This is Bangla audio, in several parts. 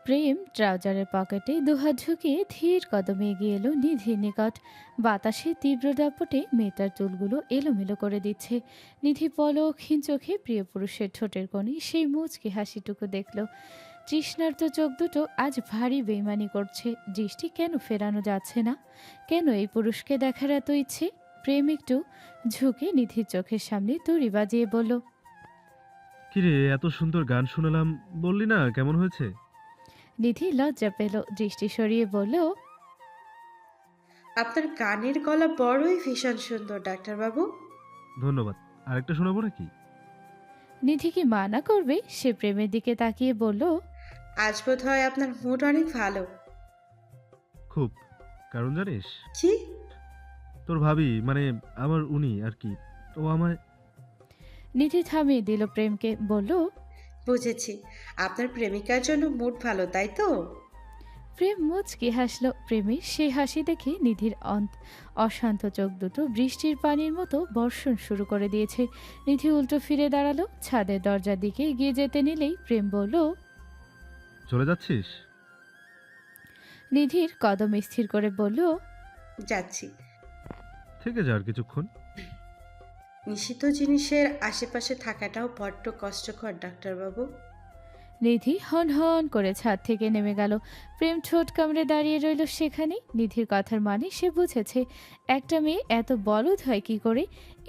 প্রেম ট্রাউজারের পকেটে দুহাত ঝুঁকিয়ে ধীর কদমে এগিয়ে এলো নিধির নিকট। বাতাসে তীব্র দাপটে মেয়েটার চুলগুলো এলোমেলো করে দিচ্ছে। নিধি পলকহীন চোখে প্রিয় পুরুষের ঠোঁটের কোণে সেই মুচকি হাসিটুকু দেখল। তৃষ্ণার্ত চোখ দুটো আজ ভারী বেইমানি করছে। দৃষ্টি কেন ফেরানো যাচ্ছে না? কেন এই পুরুষকে দেখার এত ইচ্ছে? প্রেম একটু ঝুঁকে নিধির চোখের সামনে তুড়ি বাজিয়ে বলল, কিরে, এত সুন্দর গান শোনালাম, বললি না কেমন হয়েছে? নিধি লজ্জা পেল, দৃষ্টি সরিয়ে বলল, আপনার গানের গলা বড়ই ভীষণ সুন্দর ডাক্তারবাবু। ধন্যবাদ। আরেকটা শোনাবো নাকি? নিধি কি মানা করবে? সে প্রেমের দিকে তাকিয়ে বলল, আজ বোধ হয় আপনার মুড অনেক ভালো। খুব। কারণ জানিস? কি? তোর ভাবি, মানে আমার উনি আর কি, ও আমায়। নিধি থামিয়ে দিল প্রেমকে, বলল, বুঝেছি, আপনার প্রেমিকার জন্য মুড ভালো, তাই তো? প্রেম মুচকি হাসল। প্রেমের সে হাসি দেখে নিধির অশান্ত চোখ দুটো বৃষ্টির পানির মতো বর্ষণ শুরু করে দিয়েছে। নিধি উল্টো ফিরে দাঁড়ালো, ছাদের দরজার দিকে এগিয়ে যেতে নিলেই প্রেম বলল, চলে যাচ্ছিস? নিধির কদম স্থির করে বলল, যাচ্ছি। থেকে যা আর কিছুক্ষণ। নিষিদ্ধ জিনিসের আশেপাশে থাকাটাও বড্ড কষ্টকর ডাক্তারবাবু। নিধি হন হন করে ছাদ থেকে নেমে গেল। প্রেম ঠোঁট কামড়ে দাঁড়িয়ে রইল সেখানে। নিধির কথার মানে সে বুঝেছে। একটা মেয়ে এত বলদ হয় কি করে?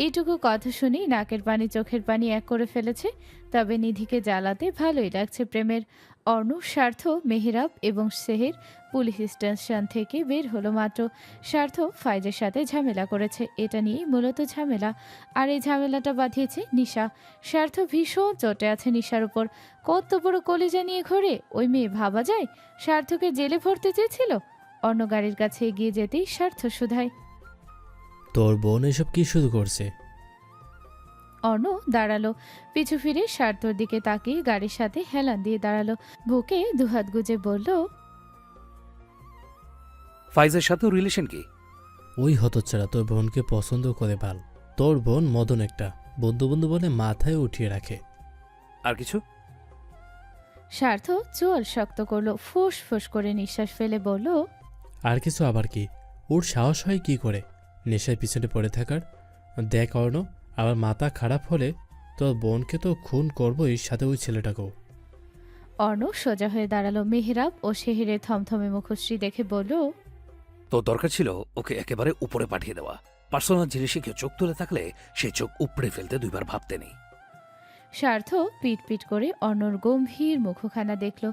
এইটুকু কথা শুনেই নাকের পানি চোখের পানি এক করে ফেলেছে। তবে নিধিকে জ্বালাতে ভালোই লাগছে প্রেমের। অর্ণব, স্বার্থ, মেহেরাব এবং সেহের পুলিশ স্টেশন থেকে বের হলো মাত্র। স্বার্থ ফাইজের সাথে ঝামেলা করেছে, এটা নিয়েই মূলত ঝামেলা। আর এই ঝামেলাটা বাঁধিয়েছে নিশা। স্বার্থ ভীষণ চটে আছে নিশার উপর। কত বড় কলিজা নিয়ে ঘোরে ওই মেয়ে, ভাবা যায়? স্বার্থকে জেলে ভরতে চেয়েছিল। অন্য গাড়ির কাছে এগিয়ে যেতেই স্বার্থ শুধায়, তোর বোন এসব কি শুরু করছে? অর্ণ দাঁড়ালো, পিছু ফিরে স্বার্থর দিকে তাকিয়ে গাড়ির সাথে হেলান দিয়ে দাঁড়ালো। বুকে দুহাত গুজে বলল, ফাইজের সাথেও রিলেশন কি? ওই হতচ্ছাড়া তোর বোনকে পছন্দ করে ভাল। তোর বোন মদন একটা বন্ধু বন্ধু বলে মাথায় উঠিয়ে রাখে। আর কিছু? স্বার্থ চোয়াল শক্ত করলো, ফুস ফুস করে নিঃশ্বাস ফেলে বলল, আর কিছু আবার কি? ওর সাহস হয় কি করে নেশার পিছনে পড়ে থাকার? দেখ অর্ণ, আবার মাথা খারাপ হলে তোর বোনকে তো খুন করবোই, সাথে ওই ছেলেটাকেও। অর্ণ সোজা হয়ে দাঁড়ালো। মেহেরাব ও শেহেরের থমথমে মুখশ্রী দেখে বলল, তোর দরকার ছিল ওকে একেবারে উপরে পাঠিয়ে দেওয়া। পার্সোনাল জিনিসে কেউ চোখ তুলে থাকলে সে চোখ উপড়ে ফেলতে দুইবার ভাবতে নেই। স্বার্থ পিট পিট করে অর্ণর গম্ভীর মুখখানা দেখল।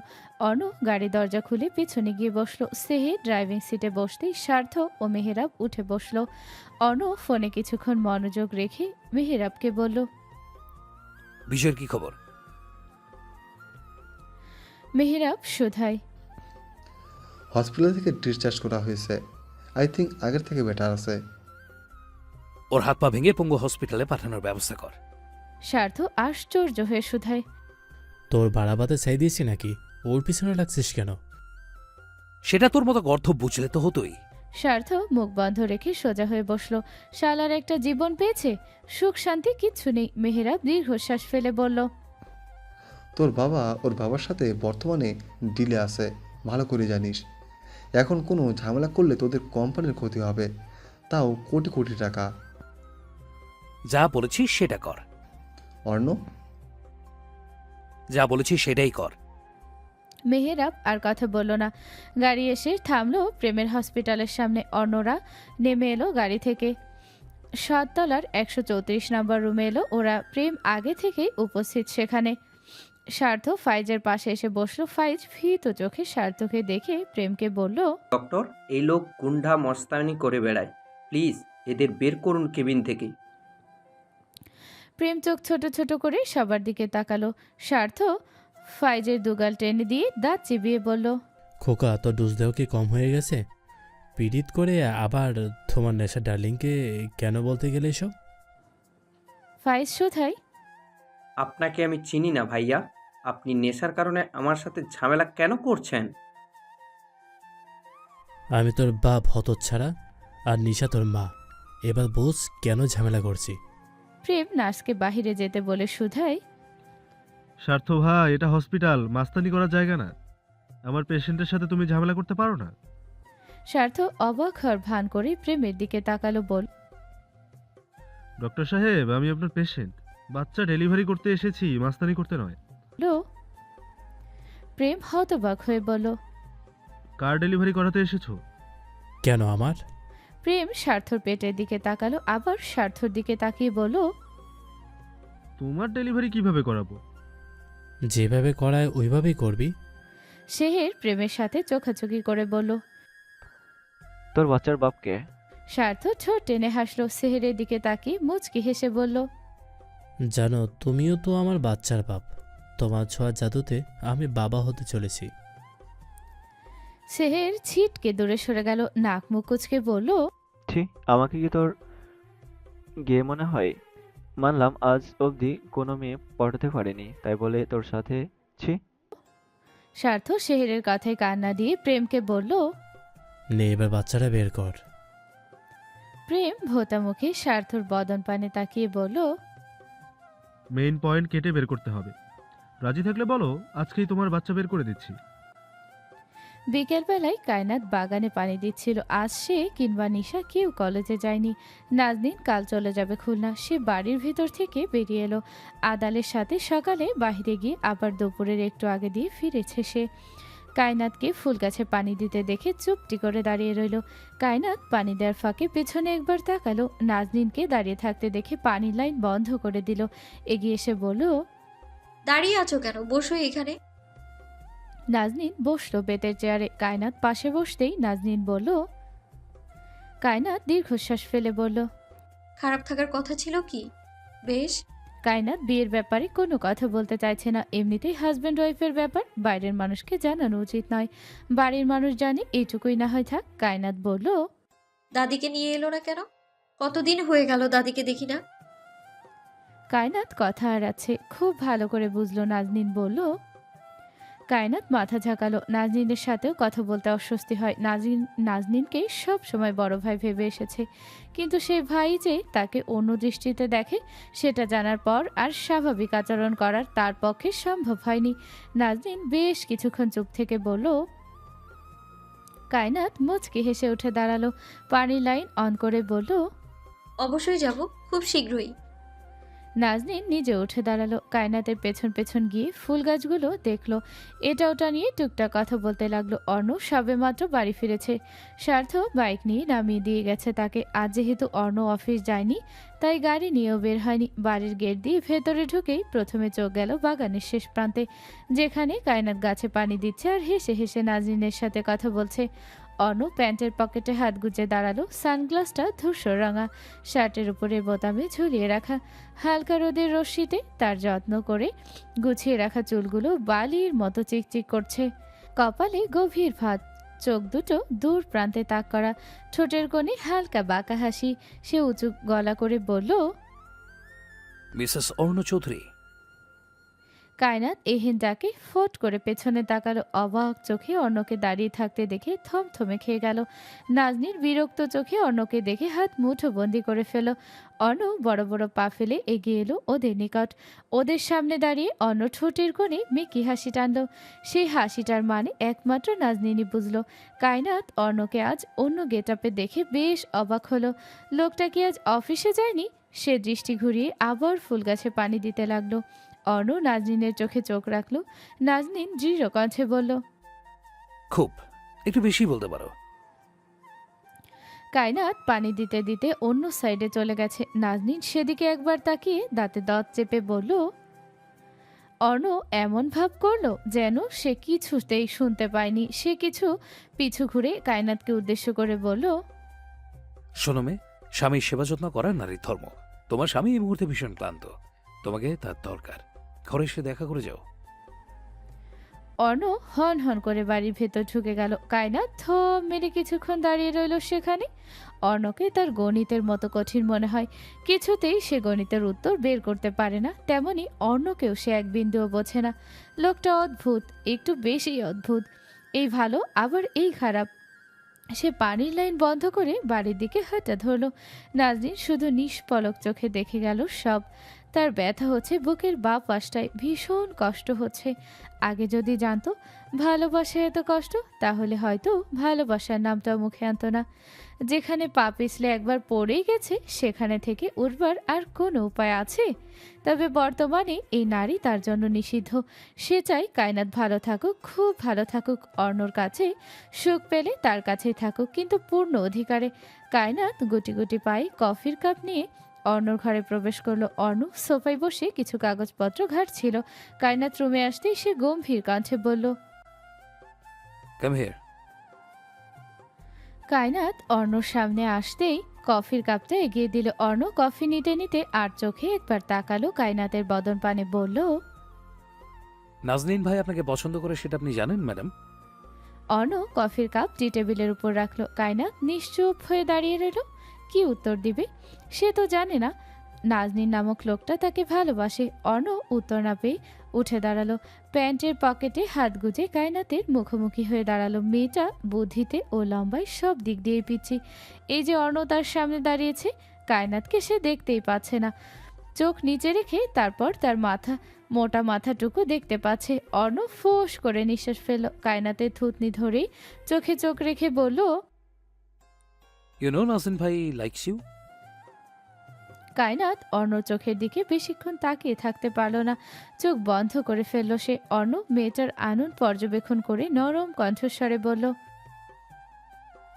অর্ণ গাড়ি দরজা খুলে পেছনে গিয়ে বসলো। সেহে ড্রাইভিং সিটে বসতেই স্বার্থ ও মেহেরাব উঠে বসলো। অর্ণ ফোনে কিছুক্ষণ মনোযোগ রেখে মেহেরাবকে বলল, বিজয়ের কি খবর? মেহেরাব শুধায়, হসপিটাল থেকে ডিসচার্জ করা হয়েছে। আই থিঙ্ক আগের থেকে বেটার আছে। ওর হাত পা ভেঙে পঙ্গু হসপিটালে পাঠানোর ব্যবস্থা কর। স্বার্থ আশ্চর্য হয়ে শুধায়, তোর বাড়াবাতে চাই দিয়েছি নাকি? ওর পিছনে লাগছিস কেন? সেটা তোর মতো গর্ধ বুঝলে তো হতোই। স্বার্থ মুখ বন্ধ রেখে সোজা হয়ে বসলো। শালার একটা জীবন পেয়েছে, সুখ শান্তি কিচ্ছু নেই। মেহেরাব দীর্ঘশ্বাস ফেলে বলল, তোর বাবা ওর বাবার সাথে বর্তমানে ডিলে আছে, ভালো করে জানিস। এখন কোনো ঝামেলা করলে তোদের কোম্পানির ক্ষতি হবে, তাও কোটি কোটি টাকা। যা বলেছি সেটা কর। অর্ণ, যা বলেছি সেটাই কর। মেহেরাব আর কথা বলল না। গাড়ি এসে থামলো প্রেমের হসপিটালের সামনে। অন্যরা নেমে এলো গাড়ি থেকে। 7 তলার 134 নম্বর রুমে এলো ওরা। প্রেম আগে থেকেই উপস্থিত সেখানে। স্বার্থ ফাইজের পাশে এসে বসলো। ফাইজ ভীত চোখে স্বার্থকে দেখে প্রেমকে বলল, ডক্টর, এই লোক গুন্ডা মস্তানি করে বেড়ায়, প্লিজ এদের বের করুন কেবিন থেকে। প্রেম চোখ ছোট ছোট করে সবার দিকে তাকালো। স্বার্থ ফাইজের দুগাল টেনে দিয়ে দাঁত চিবিয়ে বলল, খোকা, তোর ডোজ দেওয়া কি কম হয়ে গেছে? পীড়িত করে আবার তোমার নেশা ডার্লিংকে কেন বলতে গেলে এসব? ফাইজ শুধাই, আপনাকে আমি চিনি না ভাইয়া, আপনি নেশার কারণে আমার সাথে ঝামেলা কেন করছেন? আমি তোর বাপ হতচ্ছাড়া, আর নিশা তোর মা। এবার বোঝ কেন ঝামেলা করছি। প্রেম নার্সকে বাহিরে যেতে বলে শুধাই, স্বার্থ ভাই, এটা হসপিটাল, মাস্তানি করার জায়গা না। আমার পেশেন্টের সাথে তুমি ঝামেলা করতে পারো না? স্বার্থ অবাক হওয়ার ভান করে প্রেমের দিকে তাকালো, বলল, ডক্টর সাহেব, আমি আপনার পেশেন্ট। বাচ্চা ডেলিভারি করতে এসেছি, মাস্তানি করতে নয়। প্রেম হতবাক হয়ে বলল। কার ডেলিভারি করাতে এসেছো? কেন আমার? প্রেম স্বার্থর পেটের দিকে তাকালো, আবার স্বার্থর দিকে তাকিয়ে বলল, তোমার ডেলিভারি কিভাবে করাবো? যেভাবে করায় ওইভাবেই করবি। সেহের প্রেমের সাথে চোখাচোখি করে বলল। তোর বাচ্চার বাপকে? স্বার্থ ঠোঁট টেনে হাসলো, সেহেরের দিকে তাকিয়ে মুচকি হেসে বলল, জানো, তুমিও তো আমার বাচ্চার বাপ। তোমার ছোঁয়া জাদুতে আমি বাবা হতে চলেছি। সেহের ছিটকে দূরে সরে গেল, নাক মুখ কুচকে বলল, ছি, আমাকে কি তোর গে মনে হয়? মানলাম আজ অবধি কোনো মেয়ে পটাতে পারেনি, তাই বলে তোর সাথে? ছি। স্বার্থ সেহেরের কথায় কান্না দিয়ে প্রেমকে বলল। নে, এবার বাচ্চাটা বের কর। প্রেম ভোতা মুখে স্বার্থর বদন পানে তাকিয়ে বলল, মেইন পয়েন্ট কেটে বের করতে হবে। রাজি থাকলে বলো, আজকেই তোমার বাচ্চা বের করে দিচ্ছি। বিকেলবেলায় কায়নাত বাগানে পানি দিচ্ছিল। আজ সে কিংবা নিশা কেউ কলেজে যায়নি। নাজনীন কাল চলে যাবে খুলনা। সে বাড়ির ভিতর থেকে বেরিয়ে এলো আদালের সাথে। সকালে বাইরে গিয়ে আবার দুপুরের একটু আগে দিয়ে ফিরেছে সে। কায়নাতকে ফুল গাছে পানি দিতে দেখে চুপটি করে দাঁড়িয়ে রইল। কায়নাত পানি দেওয়ার ফাঁকে পেছনে একবার তাকালো। নাজনীনকে দাঁড়িয়ে থাকতে দেখে পানির লাইন বন্ধ করে দিল। এগিয়ে এসে বলল, দাঁড়িয়ে আছো কেন? বসো এখানে। নাজনীন বসলো বেতের চেয়ারে। কায়নাত পাশে বসতেই নাজনীন বলল। কায়নাত দীর্ঘশ্বাস ফেলে বলল, খারাপ থাকার কথা ছিল কি? বেশ। কায়নাত বিয়ের ব্যাপারে কোনো কথা বলতে চাইছে না। এমনিতেই হাজব্যান্ড ওয়াইফের ব্যাপার বাইরের মানুষকে জানানো উচিত নয়। বাড়ির মানুষ জানে, এইটুকুই না হয় থাক। কায়নাত বলল, দাদিকে নিয়ে এলো না কেন? কতদিন হয়ে গেল দাদিকে দেখি না। কায়নাত কথা হারাচ্ছে। খুব ভালো করে বুঝলো নাজনীন বলল। কায়নাত মাথা ঝাঁকালো। নাজনীনের সাথেও কথা বলতে অস্বস্তি হয়। নাজনীনকে সব সময় বড় ভাই ভেবে এসেছে, কিন্তু সেই ভাই যে তাকে অন্য দৃষ্টিতে দেখে সেটা জানার পর আর স্বাভাবিক আচরণ করার তার পক্ষে সম্ভব হয়নি। নাজনীন বেশ কিছুক্ষণ চুপ থেকে বলল। কায়নাত মুচকি হেসে উঠে দাঁড়ালো, পানির লাইন অন করে বলল, অবশ্যই যাব, খুব শীঘ্রই। নাজনীন নিজে উঠে দাঁড়ালো। কায়নাতের পেছন পেছন গিয়ে ফুল গাছগুলো দেখলো। এটা ওটা নিয়ে টুকটাক কথা বলতে লাগলো। অর্ণব সবেমাত্র বাড়ি ফিরেছে। স্বার্থ বাইক নিয়ে নামিয়ে দিয়ে গেছে তাকে। আজ যেহেতু অর্ণব অফিস যায়নি, তাই গাড়ি নিয়েও বের হয়নি। বাড়ির গেট দিয়ে ভেতরে ঢুকেই প্রথমে চোখ গেল বাগানের শেষ প্রান্তে, যেখানে কায়নাত গাছে পানি দিচ্ছে আর হেসে হেসে নাজনীনের সাথে কথা বলছে। অনু প্যান্টের পকেটে হাত গুজে দাঁড়ালো। সানগ্লাসটা ধূসর রঙা, শার্টের উপরে বোতামে ঝুলিয়ে রাখা। হালকা রোদের রশ্মিতে তার যত্ন করে গুছিয়ে রাখা চুলগুলো বালির মতো চিকচিক করছে। কপালে গভীর ভাঁজ, চোখ দুটো দূর প্রান্তে তাক করা, ঠোঁটের কোণে হালকা বাঁকা হাসি। সে উঁচু গলা করে বলল, মিসেস অর্ণ চৌধুরী। কায়নাত এহেন ডাকে ফট করে পেছনে তাকালো। অবাক চোখে অর্ণকে দাঁড়িয়ে থাকতে দেখে থমথমে খেয়ে গেল। নাজনীর বিরক্ত চোখে অর্ণকে দেখে হাত মুঠো বন্দি করে ফেল। অর্ণ বড় বড় পা ফেলে এগিয়ে এলো ওদের নিকট। ওদের সামনে দাঁড়িয়ে অর্ণ ঠোঁটের কোণে মেকি হাসি টানল। সেই হাসিটার মানে একমাত্র নাজনীনই বুঝল। কায়নাত অর্ণকে আজ অন্য গেটআপে দেখে বেশ অবাক হলো। লোকটা কি আজ অফিসে যায়নি? সে দৃষ্টি ঘুরিয়ে আবার ফুল গাছে পানি দিতে লাগলো। অর্ণ নাজনীনের চোখে চোখ রাখল। নাজনীন দৃঢ় কণ্ঠে বলল, খুব একটু বেশি বলতে পারো। কায়নাত পানি দিতে দিতে অন্য সাইডে চলে গেছে। নাজনীন সেদিকে একবার তাকিয়ে দাঁতে দাঁত চেপে বলল। অর্ণ এমন ভাব করলো যেন সে কিছুতেই শুনতে পায়নি। সে কিছু পিছু ঘুরে কায়নাতকে উদ্দেশ্য করে বলল, শোনো মেয়ে, স্বামীর সেবা যত্ন করা নারীর ধর্ম। তোমার স্বামী এই মুহূর্তে ভীষণ ক্লান্ত, তোমাকে তার দরকার। ঘরে এসে দেখা করে যাও। অর্ণ হন হন করে বাড়ির ভেতর ঢুকে গেল। কায়নাত থম মেরে কিছুক্ষণ দাঁড়িয়ে রইল সেখানে। অর্ণকে তার গণিতের মতো কঠিন মনে হয়। কিছুতেই সে গণিতের উত্তর বের করতে পারে না। তেমনি অর্ণকেও সে এক বিন্দুও বোঝে না। লোকটা অদ্ভুত, একটু বেশি অদ্ভুত। এই ভালো আবার এই খারাপ। সে পানির লাইন বন্ধ করে বাড়ির দিকে হাঁটা ধরল। নাজনীন শুধু নিষ্পলক চোখে দেখে গেল সব। তার ব্যথা হচ্ছে বুকের বাঁ পাশটায়, ভীষণ কষ্ট হচ্ছে। আগে যদি জানতো ভালোবাসা এত কষ্ট, তাহলে হয়তো ভালোবাসার নামটাও মুখে আনতো না। যেখানে পা পিছলে একবার পড়েই গেছে, সেখানে থেকে উঠবার আর কোনো উপায় আছে? তবে বর্তমানে এই নারী তার জন্য নিষিদ্ধ। সে চায় কায়নাত ভালো থাকুক, খুব ভালো থাকুক, অর্ণর কাছে সুখ পেলে তার কাছেই থাকুক, কিন্তু পূর্ণ অধিকারে। কায়নাত গুটি গুটি পায়ে কফির কাপ নিয়ে অর্ণর ঘরে প্রবেশ করলো। অর্ণ সোফায় বসে কিছু কাগজপত্র ঘাঁটছিল। কায়নাত রুমে আসতেই সে গম্ভীর কণ্ঠে বলল, কাম হিয়ার। কায়নাত অর্ণর সামনে আসতেই কফির কাপটা এগিয়ে দিল। অর্ণ কফি নিতে নিতে আর চোখে একবার তাকালো কায়নাতের বদন পানে, বলল, নাজনীন ভাই আপনাকে পছন্দ করে সেটা আপনি জানেন ম্যাডাম? অর্ণ কফির কাপ টি টেবিলের উপর রাখলো। কায়নাত নিশ্চুপ হয়ে দাঁড়িয়ে রইল। কি উত্তর দিবে? সে তো জানে না নাজনীন নামক লোকটা তাকে ভালোবাসে। অর্ণ উত্তর না পেয়ে উঠে দাঁড়ালো। প্যান্টের পকেটে হাত গুজে কায়নাতের মুখোমুখি হয়ে দাঁড়ালো। মেয়েটা বুদ্ধিতে ও লম্বায় সব দিক দিয়ে পিচ্ছি। এই যে অর্ণ তার সামনে দাঁড়িয়েছে, কায়নাতকে সে দেখতেই পাচ্ছে না। চোখ নিচে রেখে তারপর তার মোটা মাথাটুকু দেখতে পাচ্ছে। অর্ণ ফোঁস করে নিঃশ্বাস ফেলল। কায়নাতের থুতনি ধরেই চোখে চোখ রেখে বলল, ইউ নো নাজনীন ভাই লাইকস ইউ। কায়নাত অর্ণর চোখের দিকে বেশিক্ষণ তাকিয়ে থাকতে পারল না, চোখ বন্ধ করে ফেলল সে। অর্ণ মেয়েটার আনন পর্যবেক্ষণ করে নরম কণ্ঠস্বরে বলল,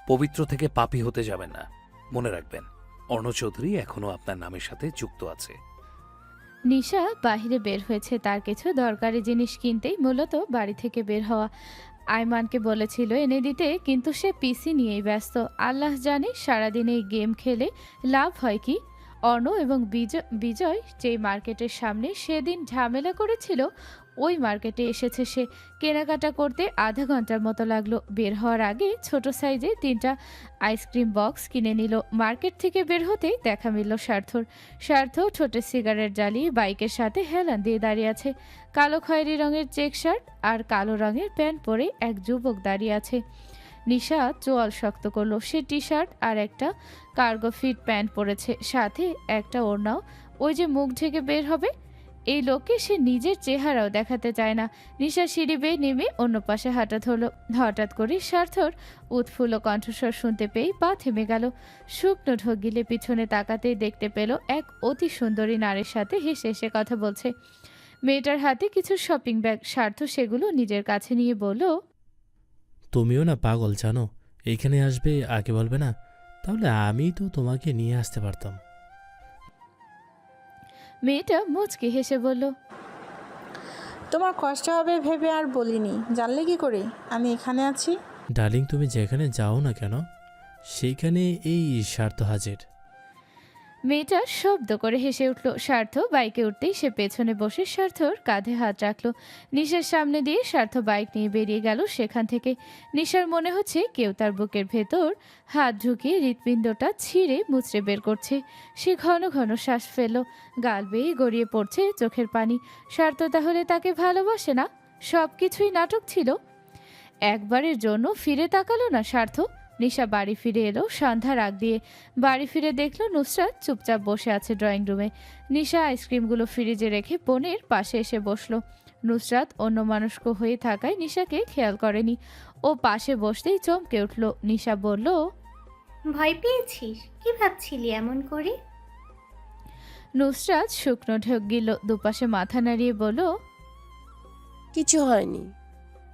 পবিত্র থেকে পাপী হতে যাবেন না, মনে রাখবেন অর্ণ চৌধুরী এখনো আপনার নামের সাথে যুক্ত আছে। নিশা বাহিরে বের হয়েছে তার কিছু দরকারি জিনিস কিনতেই, মূলত বাড়ি থেকে বের হওয়া। আয়মানকে বলেছিল এনে দিতে, কিন্তু সে পিসি নিয়েই ব্যস্ত। আল্লাহ জানে সারাদিন এই গেম খেলে লাভ হয় কি। অর্ণ এবং বিজয় যেই মার্কেটের সামনে সেদিন ঝামেলা করেছিল, ওই মার্কেটে এসেছে সে। কেনাকাটা করতে আধা ঘন্টার মতো লাগলো। বের হওয়ার আগে ছোট সাইজে 3টা আইসক্রিম বক্স কিনে নিল। মার্কেট থেকে বের হতেই দেখা মিলল স্বার্থ ঠোঁটে সিগারেট জ্বালিয়ে বাইকের সাথে হেলান দিয়ে দাঁড়িয়ে আছে। কালো খয়েরি রঙের চেক শার্ট আর কালো রঙের প্যান্ট পরে এক যুবক দাঁড়িয়ে আছে। নিশা চোয়াল শক্ত করলো। সে টি শার্ট আর একটা কার্গো ফিট প্যান্ট পরেছে, সাথে একটা ওড়নাও। ওই যে মুখ ঢেকে বের হবে, এই লোককে সে নিজের চেহারাও দেখাতে চায় না। নিশা সিঁড়ি বেয়ে নেমে অন্য পাশে হাঁটা ধরল। হঠাৎ করে স্বার্থর উৎফুল্ল কণ্ঠস্বর শুনতে পেয়ে পা থেমে গেল। শুকনো ঢোক গিলে পিছনে তাকাতেই দেখতে পেল এক অতি সুন্দরী নারীর সাথে হেসে হেসে কথা বলছে। মেয়েটার হাতে কিছু শপিং ব্যাগ। স্বার্থ সেগুলো নিজের কাছে নিয়ে বলল, তুমিও না পাগল জানো, এইখানে আসবে আগে বলবে না? তাহলে আমি তো তোমাকে নিয়ে আসতে পারতাম। মেয়েটা মুচকি হেসে বলল, তোমার কষ্ট হবে ভেবে আর বলিনি, জানলে কি করে আমি এখানে আছি? ডার্লিং, তুমি যেখানে যাও না কেন সেইখানে এই স্বার্থ হাজির। মেয়েটা শব্দ করে হেসে উঠল। স্বার্থ বাইকে উঠতেই সে পেছনে বসে স্বার্থর কাঁধে হাত রাখলো। নিশার সামনে দিয়ে স্বার্থ বাইক নিয়ে বেরিয়ে গেল সেখান থেকে। নিশার মনে হচ্ছে কেউ তার বুকের ভেতর হাত ঢুকিয়ে হৃৎপিণ্ডটা ছিঁড়ে মুচড়ে বের করছে। সে ঘন ঘন শ্বাস ফেলল। গাল বেয়ে গড়িয়ে পড়ছে চোখের পানি। স্বার্থ তাহলে তাকে ভালোবাসে না? সব কিছুই নাটক ছিল। একবারের জন্য ফিরে তাকালো না স্বার্থ। নিশা বাড়ি ফিরে এলো সন্ধ্যার আগ দিয়ে। বাড়ি ফিরে দেখলো নুসরাত চুপচাপ বসে আছে ড্রয়িং রুমে। নিশা আইসক্রিমগুলো ফ্রিজে রেখে বোনের পাশে এসে বসলো। নুসরাত অন্যমনস্ক হয়ে থাকায় নিশাকে খেয়াল করেনি। ও পাশে বসতেই চমকে উঠল। নিশা বলল, ভয় পেয়েছিস? কি ভাবছিলি এমন করে? নুসরাত শুকনো ঢোক গিল, দুপাশে মাথা নাড়িয়ে বলল, কিছু হয়নি।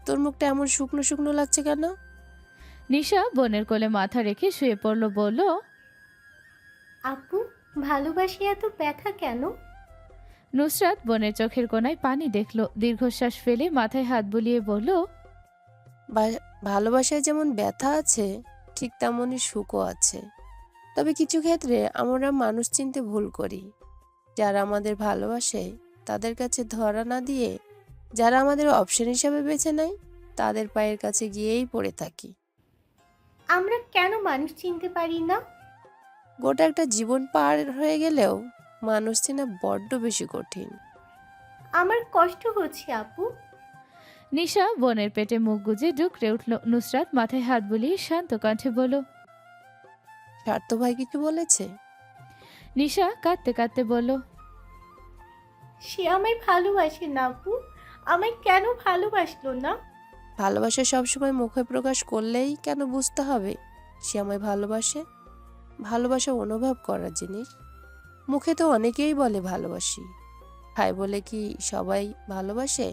তোর মুখটা এমন শুকনো শুকনো লাগছে কেন? নিশা বোনের কোলে মাথা রেখে শুয়ে পড়ল, বলল, আপু, ভালোবাসি এত ব্যথা কেন? নুসরাত বোনের চোখের কোণায় পানি দেখল, দীর্ঘশ্বাস ফেলে মাথায় হাত বুলিয়ে বলল, ভালোবাসায় যেমন ব্যথা আছে, ঠিক তেমনই সুখও আছে। তবে কিছু ক্ষেত্রে আমরা মানুষ চিনতে ভুল করি। যারা আমাদের ভালোবাসে তাদের কাছে ধরা না দিয়ে যারা আমাদের অপশন হিসাবে বেছে নেয় তাদের পায়ের কাছে গিয়েই পড়ে থাকি। আমরা কেন মানুষ চিনতে পারি না? গোটা একটা জীবন পার হয়ে গেলেও মানুষ চেনা বড্ড বেশি কঠিন। আমার কষ্ট হচ্ছে আপু। নিশা বোনের পেটে মুখ গুজে ডুকরে উঠল। নুসরাত মাথায় হাত বুলিয়ে শান্ত কণ্ঠে বলল, স্বার্থ ভাই কিছু বলেছে? নিশা কাঁদতে কাঁদতে বলল, সে আমায় ভালোবাসে না আপু, আমায় কেন ভালোবাসলো না? ভালোবাসা সবসময় মুখে প্রকাশ করলেই কেন বুঝতে হবে সে আমায় ভালোবাসে? ভালোবাসা অনুভব করার জিনিস। মুখে তো অনেকেই বলে ভালোবাসি, তাই বলে কি সবাই ভালোবাসে?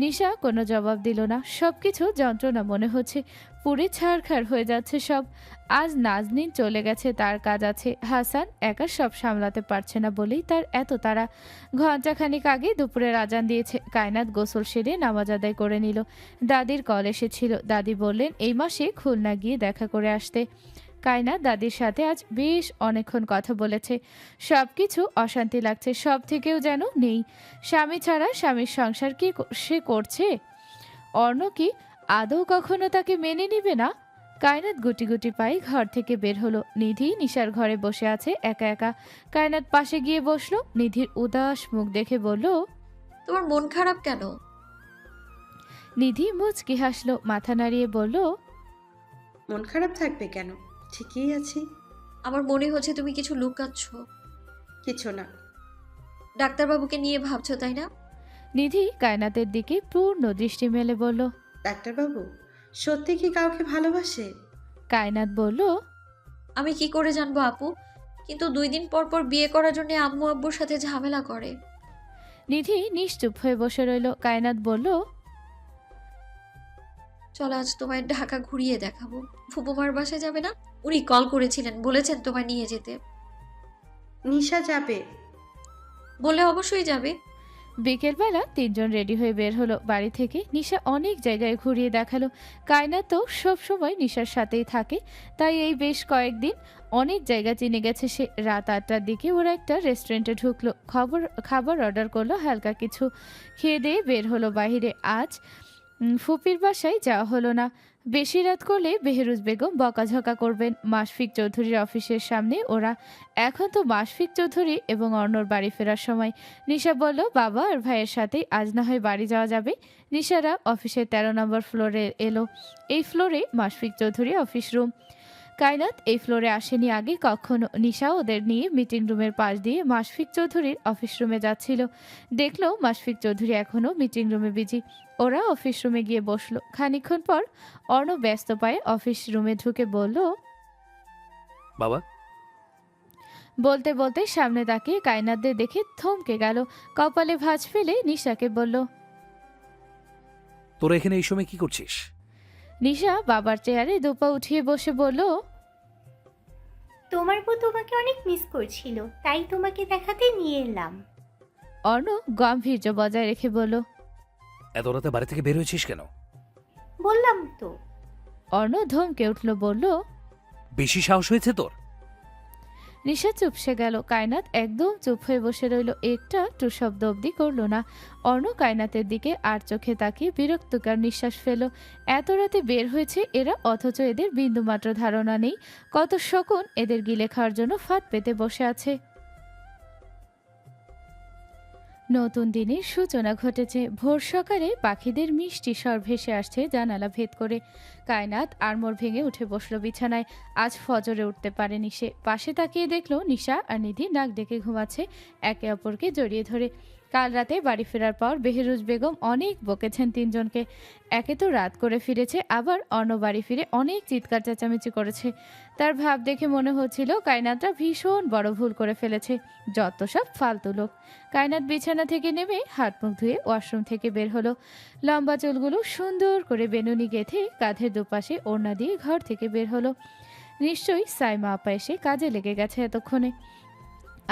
নিশা কোনো জবাব দিল না। সবকিছু যন্ত্রণা মনে হচ্ছে, পুরে ছাড়খাড় হয়ে যাচ্ছে সব। আজ নাজনীন চলে গেছে, তার কাজ আছে। হাসান একা সব সামলাতে পারছে না বলেই তার এত তাড়া। ঘণ্টাখানিক আগে দুপুরের আজান দিয়েছে। কায়নাত গোসল সেরে নামাজ আদায় করে নিল। দাদির কল এসেছিল। দাদি বললেন এই মাসে খুলনা গিয়ে দেখা করে আসতে। কায়নাত দাদির সাথে আজ বেশ অনেকক্ষণ কথা বলেছে। সব কিছু অশান্তি লাগছে, সব থেকেও যেন নেই। স্বামী ছাড়া স্বামীর সংসার কি সে করছে? অর্ণ কি আদৌ কখনো তাকে মেনে নিবে না? কায়নাত গুটি গুটি পায়ে ঘর থেকে বের হলো। নিধি নিশার ঘরে বসে আছে একা একা। কায়নাত পাশে গিয়ে বসলো। নিধির উদাস মুখ দেখে বলল, তোমার মন খারাপ কেন? নিধি মুচকি হাসলো, মাথা নাড়িয়ে বলল, মন খারাপ থাকবে কেন? ঠিকই আছি। আমার মনে হচ্ছে তুমি কিছু লুকাচ্ছ। কিছু না। ডাক্তারবাবুকে নিয়ে ভাবছো তাই না? নিধি কায়নাতের দিকে পূর্ণ দৃষ্টি মেলে বলল, ডাক্তারবাবু সত্যি কি কাউকে ভালোবাসে? কায়নাত বলল, আমি কি করে জানবো আপু? কিন্তু 2 দিন পর পর বিয়ে করার জন্য আম্মু আব্বুর সাথে ঝামেলা করে। নিধি নিশ্চুপ হয়ে বসে রইল। কায়নাত বলল, চলো আজ তোমায় ঢাকা ঘুরিয়ে দেখাবো। ফুপুমার বাসায় যাবে না? উনি কল করেছিলেন, বলেছেন তোমায় নিয়ে যেতে। নিশা যাবে? বললে অবশ্যই যাবে। বিকেলবেলা তিনজন রেডি হয়ে বের হলো বাড়ি থেকে। নিশা অনেক জায়গায় ঘুরিয়ে দেখালো। কায়নাত তো সবসময় নিশার সাথেই থাকে, তাই এই বেশ কয়েকদিন অনেক জায়গা চিনে গেছে সে। রাত 8টার দিকে ওরা একটা রেস্টুরেন্টে ঢুকলো। খাবার অর্ডার করলো, হালকা কিছু খেয়ে দিয়ে বের হলো বাইরে। আজ ফুপির বাসায় যাওয়া হলো না। বেশি রাত করলে বেহরুজ বেগম বকাঝকা করবেন। মাশফিক চৌধুরীর অফিসের সামনে ওরা। এখন তো মাশফিক চৌধুরী এবং অর্ণর বাড়ি ফেরার সময়। নিশা বলল, বাবা আর ভাইয়ের সাথেই আজ না হয় বাড়ি যাওয়া যাবে। নিশারা অফিসের 13 নম্বর ফ্লোরে এলো। এই ফ্লোরে মাশফিক চৌধুরী অফিস রুম। কায়নাত এই ফ্লোরে আসেনি আগে কখনো। নিশা ওদের নিয়ে মিটিং রুমের পাশ দিয়ে মাশফিক চৌধুরীর অফিস রুমে যাচ্ছিল। দেখলো মাশফিক চৌধুরী এখনও মিটিং রুমে বিজি। ওরা অফিস রুমে গিয়ে বসলো। খানিকক্ষণ পর অর্ণ ব্যস্ত পায়ে অফিস রুমে ঢুকে বলল, বাবা, বলতে বলতে সামনে তাকিয়ে কায়নাতদের দেখে থমকে গেল। কপালে ভাঁজ ফেলে নিশাকে বলল, তোরা এখানে এই সময় কি করছিস? নিশা বাবার চেয়ারে দুপা উঠিয়ে বসে বলল, তোমার বউ তোমাকে অনেক মিস করছিল, তাই তোমাকে দেখাতে নিয়ে এলাম। অর্ণ গাম্ভীর্য বজায় রেখে বলল, এত রাতে বাড়ি থেকে বের হয়েছিস কেন? বললাম তো। অর্ণ ধমকে উঠল, বলল, বেশি সাহস হয়েছে তোর? নিশা চুপসে গেল। কায়নাত একদম চুপ হয়ে বসে রইল, একটা টু শব্দ অব্দি করল না। অর্ণ কায়নাতের দিকে আর চোখে তাকিয়ে বিরক্তকর নিঃশ্বাস ফেল। এত রাতে বের হয়েছে এরা, অথচ এদের বিন্দুমাত্র ধারণা নেই কত শকুন এদের গিলে খাওয়ার জন্য ফাঁদ পেতে বসে আছে। নতুন দিনের সূচনা ঘটেছে। ভোর সকালে পাখিদের মিষ্টি স্বর ভেসে আসছে জানালা ভেদ করে। কায়নাত আড়মোড় ভেঙে উঠে বসলো বিছানায়। আজ ফজরে উঠতে পারেনি সে। পাশে তাকিয়ে দেখলো নিশা আর নিধি নাক ডেকে ঘুমাচ্ছে একে অপরকে জড়িয়ে ধরে। কাল রাতে বাড়ি ফেরার পর বেহরুজ বেগম অনেক বকেছেন তিনজনকে। একে তো রাত করে ফিরেছে, আবার অন্য বাড়ি ফিরে অনেক চিৎকার চেঁচামেচি করেছে। তার ভাব দেখে মনে হচ্ছিল কায়নাতরা ভীষণ বড় ভুল করে ফেলেছে। যত সব ফালতু লোক। কায়নাত বিছানা থেকে নেমে হাত মুখ ধুয়ে ওয়াশরুম থেকে বের হলো। লম্বা চুলগুলো সুন্দর করে বেনুনি গেঁথে কাঁধের দুপাশে ওড়না দিয়ে ঘর থেকে বের হলো। নিশ্চয়ই সাইমা আপা এসে কাজে লেগে গেছে এতক্ষণে।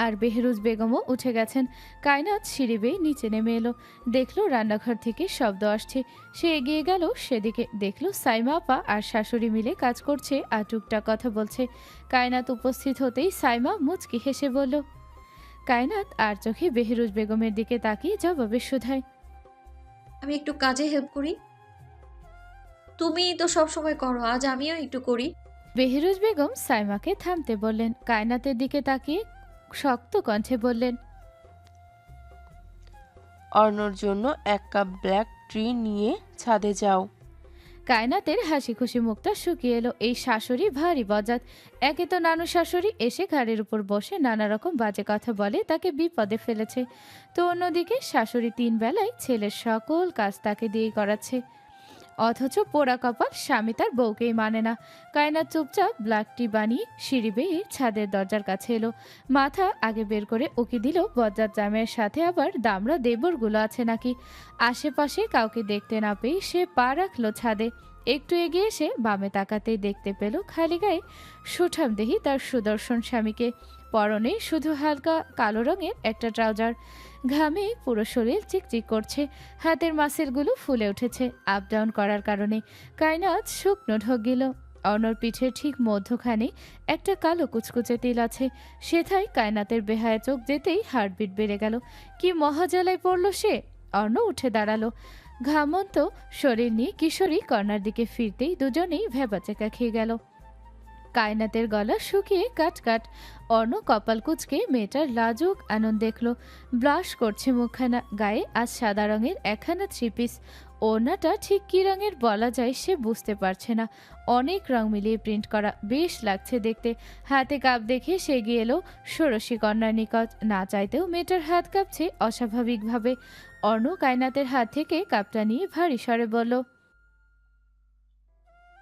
আর বেহরুজ বেগমও উঠে গেছেন। কায়নাত সিঁড়ি বেয়ে নিচে নেমে এলো। দেখলো রান্নাঘর থেকে শব্দ আসছে। সে এগিয়ে গেল সেদিকে। দেখলো সাইমা আপা আর শাশুড়ি মিলে কাজ করছে আর টুকটাক কথা বলছে। কায়নাত উপস্থিত হতেই সাইমা মুচকি হেসে বলল, কায়নাত আর চোখে বেহরুজ বেগমের দিকে তাকিয়ে জবাবে শুধায়, আমি একটু কাজে হেল্প করি। তুমি তো সব সময় করো, আজ আমিও একটু করি। বেহরুজ বেগম সাইমাকে থামতে বললেন। কায়নাতের দিকে তাকিয়ে শক্ত কণ্ঠে বললেন, অর্ণর জন্য 1 কাপ ব্ল্যাক টি নিয়ে ছাদে যাও। কায়নাতের হাসি খুশি মুখটা শুকিয়ে এলো। এই শাশুড়ি ভারী বজ্জাত। একে তো নানু শাশুড়ি এসে ঘাড়ের উপর বসে নানা রকম বাজে কথা বলে তাকে বিপদে ফেলেছে, তো অন্যদিকে শাশুড়ি 3 বেলায় ছেলের সকল কাজ তাকে দিয়েই করাচ্ছে। অথচ পোড়া কপাল স্বামী তার বউকেই মানে না। কায়নাত চুপচাপ ব্ল্যাক টি বানিয়ে সিঁড়ি বেয়ে ছাদের দরজার কাছে এলো। মাথা আগে বের করে উকি দিল বজ্জাত জামাইয়ের সাথে আবার দামড়া দেবরগুলো আছে নাকি। আশেপাশে কাউকে দেখতে না পেয়ে সে পা রাখলো ছাদে। একটু এগিয়ে এসে বামে তাকাতেই দেখতে পেল খালি গায়ে সুঠাম দেহি তার সুদর্শন স্বামীকে। পরনে শুধু হালকা কালো রঙের একটা ট্রাউজার। ঘামে পুরো শরীর চিকচিক করছে, হাতের মাসেলগুলো ফুলে উঠেছে আপ ডাউন করার কারণে। কায়নাত শুকনো ঢোক গেল। অর্ণর পিঠের ঠিক মধ্যখানে একটা কালো কুচকুচে তিল আছে। সেথায় কায়নাতের বেহায়া চোখ যেতেই হার্টবিট বেড়ে গেল। কি মহাজালায় পড়ল সে। অর্ণ উঠে দাঁড়ালো। ঘামন্ত শরীর নিয়ে কিশোরী কর্নার দিকে ফিরতেই দুজনেই ভেবাচেকা খেয়ে গেল। কায়নাতের গলা শুকিয়ে কাট কাট। অর্ণ কপাল কুচকে মেয়েটার লাজুক আনন্দ দেখল। ব্লাশ করছে মুখখানা। গায়ে আজ সাদা রঙের একখানা 3 পিস। ওড়নাটা ঠিক কী রঙের বলা যায় সে বুঝতে পারছে না। অনেক রং মিলিয়ে প্রিন্ট করা, বেশ লাগছে দেখতে। হাতে কাপ দেখে সে গিয়ে এলো ষোড়শী কন্যার নিকট। না চাইতেও মেয়েটার হাত কাঁপছে অস্বাভাবিকভাবে। অর্ণ কায়নাতের হাত থেকে কাপটা নিয়ে ভারী স্বরে বলল,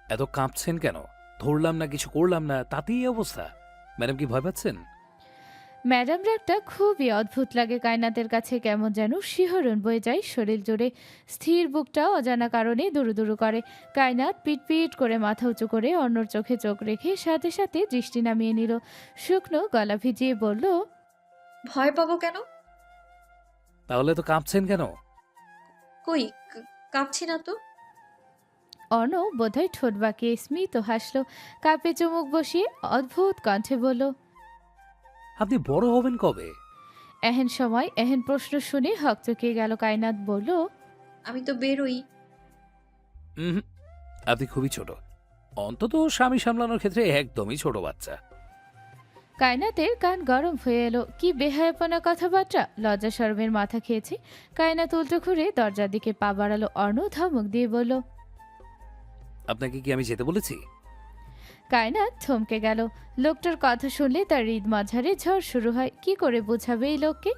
এত কাঁপছেন কেন? ধরলাম না, কিছু করলাম না, তাতেই এই অবস্থা। ম্যাডাম কি ভয় পাচ্ছেন? ম্যাডাম রাগটা খুবই অদ্ভুত লাগে কায়নাতের কাছে। কেমন যেন শিহরণ বয়ে যায় শরীর জুড়ে। স্থির বুকটাও অজানা কারণে দুরু করে। কায়নাত পিটপিট করে মাথা উঁচু করে অন্যর চোখে চোখ রেখে সাথে সাথে দৃষ্টি নামিয়ে নিল। শুকনো গলা ভিজিয়ে বলল, ভয় পাবো কেন? তাহলে তো কাঁপছেন কেন? কই, কাঁপছি না তো। অর্ণ বোধহয় ঠোঁট বাঁকিয়ে স্মিত হাসল। কাপে চুমুক বসিয়ে অদ্ভুত কণ্ঠে বলল, আপনি বড় হবেন কবে? এহেন সময় এহেন প্রশ্ন শুনে হকচকিয়ে গেল। কায়নাত বলল, আমি তো বেরোই। আপনি খুবই ছোট, অন্তত স্বামী সামলানোর ক্ষেত্রে একদমই ছোট বাচ্চা। কায়নাতের কান গরম হয়ে এলো। কি বেহায়াপনা কথাবার্তা। লজ্জা শরমের মাথা খেয়েছে। কায়নাত উল্টো ঘুরে দরজার দিকে পা বাড়ালো। অর্ণ ধমক দিয়ে বলল, আপনাকে কি আমি যেতে বলেছি? কায়নাত থমকে গেল। লোকটার কথা শুনলে তার হৃদ মাঝারে ঝড় শুরু হয়। কি করে বোঝাবে এই লোককে।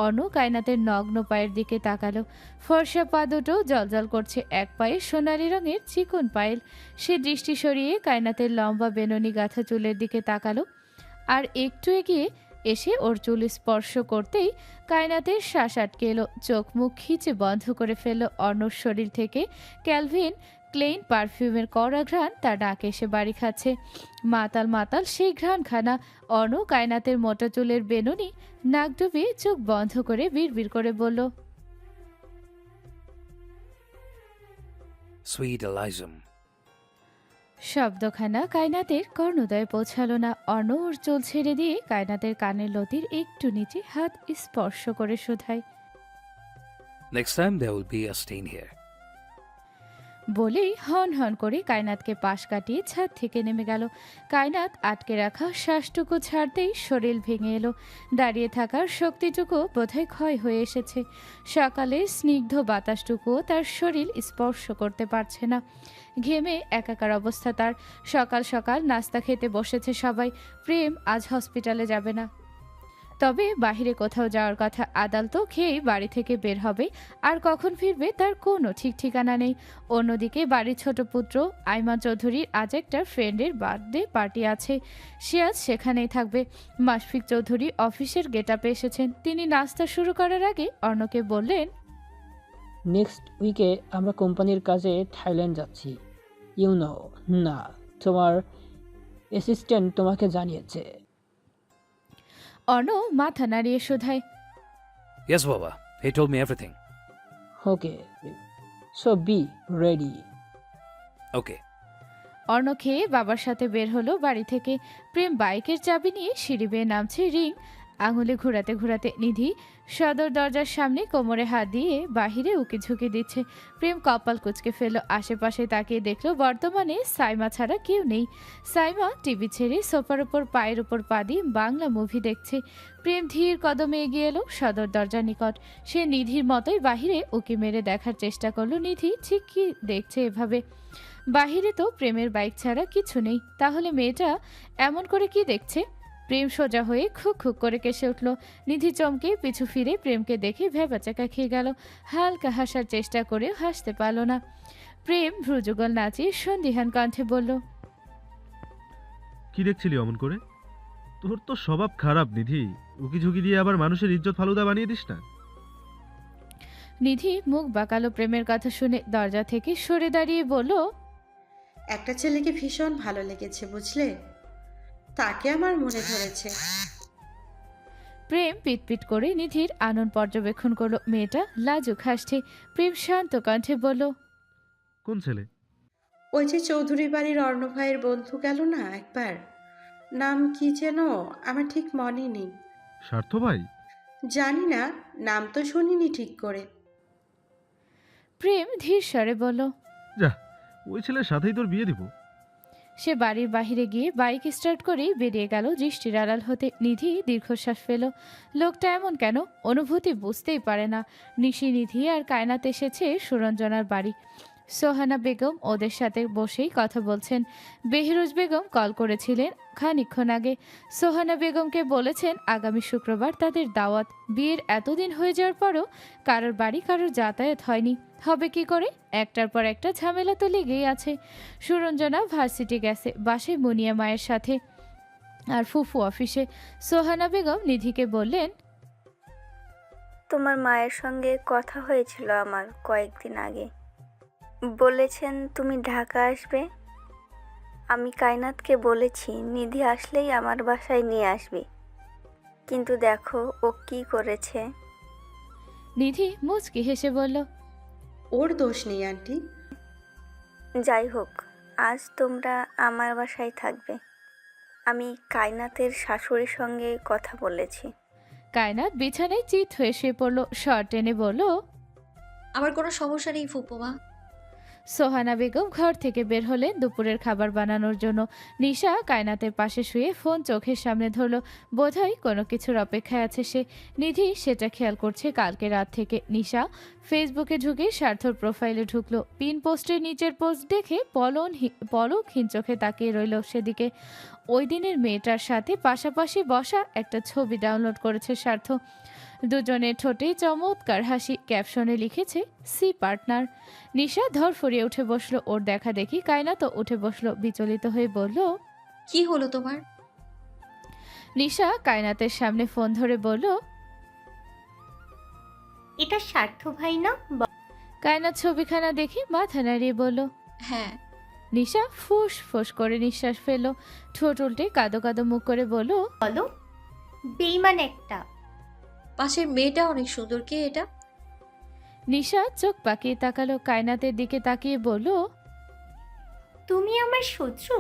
অর্ণ কায়নাতের নগ্ন পায়ের দিকে তাকালো। ফর্সা পা দুটো জলজল করছে। এক পায়ে সোনালি রঙের চিকন পায়েল। সে দৃষ্টি সরিয়ে কায়নাতের লম্বা বেননি গাঁথা চুলের দিকে তাকালো। আর একটু এগিয়ে এসে ওর চুল স্পর্শ করতেই কায়নাতের শ্বাস আটকে এলো। চোখ মুখ খিচে বন্ধ করে ফেলল। অর্ণর শরীর থেকে ক্যালভিন ক্লেইন পারফিউমের কড়া ঘ্রাণ তার নাকে এসে বাড়ি খাচ্ছে। মাতাল মাতাল সেই ঘ্রাণখানা। অর্ণ কায়নাতের মোটা চুলের বেনুনি নাক ডুবিয়ে চোখ বন্ধ করে বিড়বিড় করে বলল, সুইট এলাইজম। শব্দখানা কায়নাতের কর্ণদয়ে পৌঁছালো না। অর্ণ ওর চুল ছেড়ে দিয়ে কায়নাতের কানের লতির একটু নিচে হাত স্পর্শ করে শোধায়, next time there will be a stain here. বলেই হন হন করে কায়নাতকে পাশ কাটিয়ে ছাদ থেকে নেমে গেল। কায়নাত আটকে রাখা শ্বাসটুকু ছাড়তেই শরীর ভেঙে এলো। দাঁড়িয়ে থাকার শক্তিটুকু বোধহয় ক্ষয় হয়ে এসেছে। সকালের স্নিগ্ধ বাতাসটুকুও তার শরীর স্পর্শ করতে পারছে না। ঘেমে একাকার অবস্থা তার। সকাল সকাল নাস্তা খেতে বসেছে সবাই। প্রেম আজ হসপিটালে যাবে না, তবে বাহিরে কোথাও যাওয়ার কথা। আদালতও খেয়েই বাড়ি থেকে বের হবে। আর কখন ফিরবে তার কোনো ঠিক ঠিকানা নেই। অন্যদিকে বাড়ির ছোট পুত্র আইমান চৌধুরীর আজ একটা ফ্রেন্ডের বার্থডে পার্টি আছে। সে আজ সেখানেই থাকবে। মাশফিক চৌধুরী অফিসের গেটআপে এসেছেন। তিনি নাস্তা শুরু করার আগে অর্ণকে বললেন, নেক্সট উইকে আমরা কোম্পানির কাজে থাইল্যান্ড যাচ্ছি। না, তোমার অ্যাসিস্ট্যান্ট তোমাকে জানিয়েছে। অর্ণ মাথা নাড়িয়ে শোধায়, ইয়েস বাবা, he told me everything. Okay, so be ready. Okay. Arna খেয়ে বাবার সাথে বের হলো বাড়ি থেকে। প্রেম বাইকের চাবি নিয়ে সিঁড়ি বেয়ে নামছে। রিং আঙুলে ঘোরাতে ঘোরাতে নিধি সদর দরজার সামনে কোমরে হাত দিয়ে বাহিরে উকি ঝুঁকি দিচ্ছে। প্রেম কপাল কুঁচকে ফেলল, আশেপাশে তাকিয়ে দেখলো বর্তমানে সাইমা ছাড়া কেউ নেই। সাইমা টিভি ছেড়ে সোফার ওপর পায়ের ওপর পা দিয়ে বাংলা মুভি দেখছে। প্রেম ধীর কদমে এগিয়ে এলো সদর দরজার নিকট। সে নিধির মতোই বাহিরে উকি মেরে দেখার চেষ্টা করলো নিধি ঠিক কি দেখছে এভাবে। বাহিরে তো প্রেমের বাইক ছাড়া কিছু নেই, তাহলে মেয়েটা এমন করে কি দেখছে? প্রেম সোজা হয়ে খুক খুক করে কেসে উঠল। নিধি চমকে পিছু ফিরে প্রেমকে দেখে ভ্যাবাচাকা খেয়ে গেল। হালকা হাসার চেষ্টা করে হাসতে পারল না। প্রেম ভ্রুযুগল নাচিয়ে সন্দিহান কণ্ঠে বলল, কি দেখছিলি অমন করে? তোর তো স্বভাব খারাপ নিধি, উকি ঝুঁকি দিয়ে আবার মানুষের ইজ্জত ফালুদা বানিয়ে দিস না। নিধি মুখ বাঁকালো প্রেমের কথা শুনে, দরজা থেকে সরে দাঁড়িয়ে বলল, একটা ছেলেকে ভীষণ ভালো লেগেছে বুঝলে, তাকে আমার মনে ধরেছে। প্রেম পিটপিট করে নিধির আনন পর্যবেক্ষণ করলো। মেয়েটা লাজুক হাসছে। প্রেম শান্ত কণ্ঠে বলল, কোন ছেলে? ওই যে চৌধুরী বাড়ির অর্ণ ভাইয়ের বন্ধু গেল না একবার, নাম কি যেন আমার ঠিক মনে নেই। স্বার্থ ভাই? জানি না, নাম তো শুনিনি ঠিক করে। প্রেম ধীর স্বরে বলল, যা, ওই ছেলের সাথেই তোর বিয়ে দিব। সে বাড়ির বাহিরে গিয়ে বাইক স্টার্ট করেই বেরিয়ে গেল দৃষ্টির আড়াল হতে। নিধি দীর্ঘশ্বাস ফেল। লোকটা এমন কেন? অনুভূতি বুঝতেই পারে না। নিশি, নিধি আর কায়নাত এসেছে সুরঞ্জনার বাড়ি। সোহানা বেগম ওদের সাথে বসেই কথা বলছেন। বেহরুজ বেগম কল করেছিলেন খানিকক্ষণ আগে। সোহানা বেগমকে বলেছেন আগামী শুক্রবার তাদের দাওয়াত। বিয়ের এতদিন হয়ে যাওয়ার পরও কারোর বাড়ি কারোর যাতায়াত হয়নি। হবে কি করে? একটার পর একটা ঝামেলা তো লেগেই আছে। সুরঞ্জনা ভার্সিটি গেছে, বাসায় মুনিয়া মায়ের সাথে, আর ফুফু অফিসে। সোহানা বেগম নিধিকে বললেন, তোমার মায়ের সঙ্গে কথা হয়েছিল আমার কয়েকদিন আগে, বলেছেন তুমি ঢাকা আসবে। আমি কায়নাতকে বলেছি নিধি আসলেই আমার বাসায় নিয়ে আসবি, কিন্তু দেখো ও কি করেছে। নিধি মুচকি হেসে বলল, ওর দোষ নেই আন্টি। যাই হোক, আজ তোমরা আমার বাসায় থাকবে। আমি কায়নাতের শাশুড়ির সঙ্গে কথা বলেছি। কায়নাত বিছানায় চিত হয়ে শুয়ে পড়ল। শর্ট টেনে বলল, আমার কোনো সমস্যা নেই ফুপুমা। সোহানা বেগম ঘর থেকে বের হলেন দুপুরের খাবার বানানোর জন্য। নিশা কায়নাতের পাশে শুয়ে ফোন চোখের সামনে ধরল। বোধহয় কোনো কিছুর অপেক্ষায় আছে সে। নিধি সেটা খেয়াল করছে কালকে রাত থেকে। নিশা ফেসবুকে ঢুকে স্বার্থর প্রোফাইলে ঢুকলো। পিন পোস্টের নিচের পোস্ট দেখে পলকহীন চোখে তাকিয়ে রইল সেদিকে। ওই দিনের মেয়েটার সাথে পাশাপাশি বসা একটা ছবি ডাউনলোড করেছে স্বার্থ। দুজনের ঠোঁটে চমৎকার হাসি। ক্যাপশনে লিখেছে সি পার্টনার। নিশা ধরফরিয়ে উঠে বসলো। ওর দেখা দেখি কায়নাতও উঠে বসলো। বিচলিত হয়ে বলল, কি হলো তোমার? নিশা কায়নাতের সামনে ফোন ধরে বলল, এটা স্বার্থ ভাই না? কায়নাত ছবিখানা দেখে মাথা নাড়িয়ে বলল, হ্যাঁ। নিশা ফুস ফুস করে নিঃশ্বাস ফেলল। ঠোঁট উল্টে কাদো কাদো মুখ করে বলল, বলো, বেইমান একটা। পাশের মেয়েটা অনেক সুন্দর, কে এটা? নিশা চোখ পাকিয়ে তাকালো। কায়নাতের দিকে তাকিয়ে বলল, তুমি আমার শত্রু?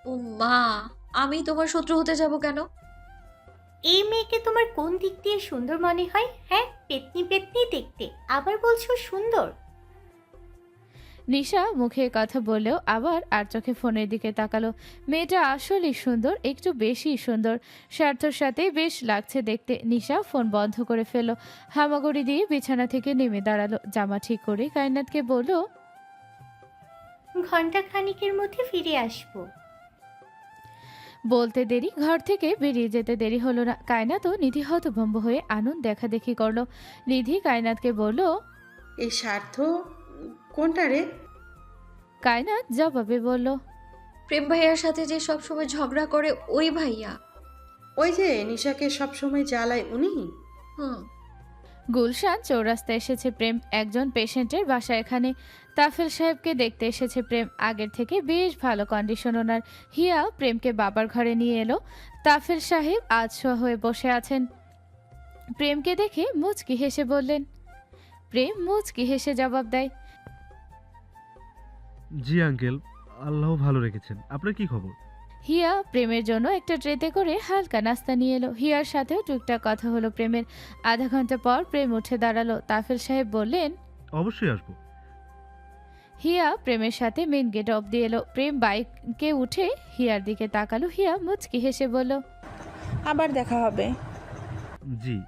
ও মা, আমি তোমার শত্রু হতে যাব কেন? এই মেয়েকে তোমার কোন দিক দিয়ে সুন্দর মনে হয়? হ্যাঁ, পেতনি পেতনি দেখতে, আবার বলছো সুন্দর। নিশা মুখে কথা বলেও আবার আর চোখে ফোনের দিকে তাকালো। মেয়েটা আসলেই সুন্দর, একটু বেশি সুন্দর। স্বার্থর সাথে বেশ লাগছে দেখতে। নিশা ফোন বন্ধ করে ফেলল। হামাগুড়ি দিয়ে বিছানা থেকে নেমে দাঁড়ালো। জামা ঠিক করে কায়নাতকে বলল, ঘন্টা খানিকের মধ্যে ফিরে আসবো। বলতে দেরি, ঘর থেকে বেরিয়ে যেতে দেরি হলো না। কায়নাত ও নিধি হতভম্ব হয়ে আনন্দ দেখা দেখি করলো। নিধি কায়নাতকে বলল, এই স্বার্থ কোনটা রে? কায়নাত জবাবে বলল, প্রেম ভাইয়ার সাথে যে সব সময় ঝগড়া করে ওই ভাইয়া। ওই যে নিশাকে সব সময় জ্বালায় উনি? হুম। গুলশান চৌরাস্তায় এসেছে প্রেম। একজন পেশেন্টের বাসা এখানে। তাফেল সাহেবকে দেখতে এসেছে প্রেম। আগের থেকে বেশ ভালো কন্ডিশন ওনার। হিয়া প্রেমকে বাবার ঘরে নিয়ে এলো। তাফেল সাহেব আজশোয়া হয়ে বসে আছেন। প্রেমকে দেখে মুচকি হেসে বললেন। প্রেম মুচকি হেসে জবাব দেয়, জি আঙ্কেল, আল্লাহ ভালো রেখেছেন। আপনার কি খবর? হিয়া প্রেমের জন্য একটা ট্রেতে করে হালকা নাস্তা নিয়ে এলো। হিয়ার সাথেও টুকটাক কথা হলো প্রেমের। আধা ঘন্টা পর প্রেম উঠে দাঁড়ালো। তাফেল সাহেব বললেন, অবশ্যই আসবো। হিয়া প্রেমের সাথে মেন গেট অব্দি এলো। প্রেম বাইকে উঠে হিয়ার দিকে তাকালো। হিয়া মুচকি হেসে বলল, আবার দেখা হবে। জি।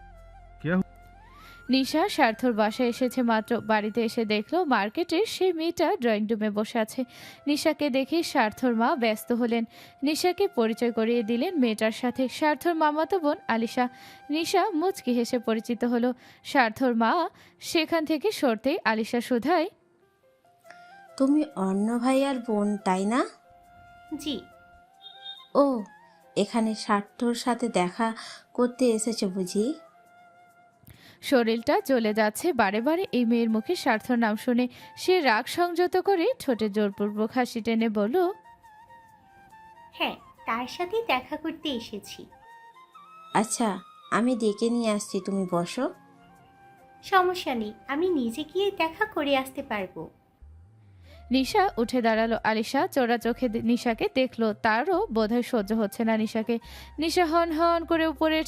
নিশা স্বার্থর বাসায় এসেছে মাত্র। বাড়িতে এসে দেখলো মার্কেটের সেই মেয়েটা ড্রয়িং রুমে বসে আছে। নিশাকে দেখে স্বার্থর মা ব্যস্ত হলেন। নিশাকে পরিচয় করিয়ে দিলেন মেয়েটার সাথে, স্বার্থর মামাতো বোন আলিশা। নিশা মুচকি হেসে পরিচিত হলো। স্বার্থর মা সেখান থেকে সরতেই আলিশা শুধায়, তুমি অন্য ভাইয়ার বোন তাই না? জি। ও, এখানে স্বার্থর সাথে দেখা করতে এসেছো বুঝি? শরীরটা জ্বলে যাচ্ছে বারে বারে এই মেয়ের মুখে স্বার্থর নাম শুনে। সে রাগ সংযত করে ঠোঁটে জোরপূর্বক হাসি টেনে বলল, হ্যাঁ, তার সাথেই দেখা করতে এসেছি। আচ্ছা, আমি ডেকে নিয়ে আসছি, তুমি বসো। সমস্যা নেই, আমি নিজে গিয়ে দেখা করে আসতে পারবো। নিশা উঠে দাঁড়ালো। আলিশা চোরা চোখে নিশাকে দেখলো। তারও বোধহয় সহ্য হচ্ছে না নিশাকে। নিশা হন হন করে উপরে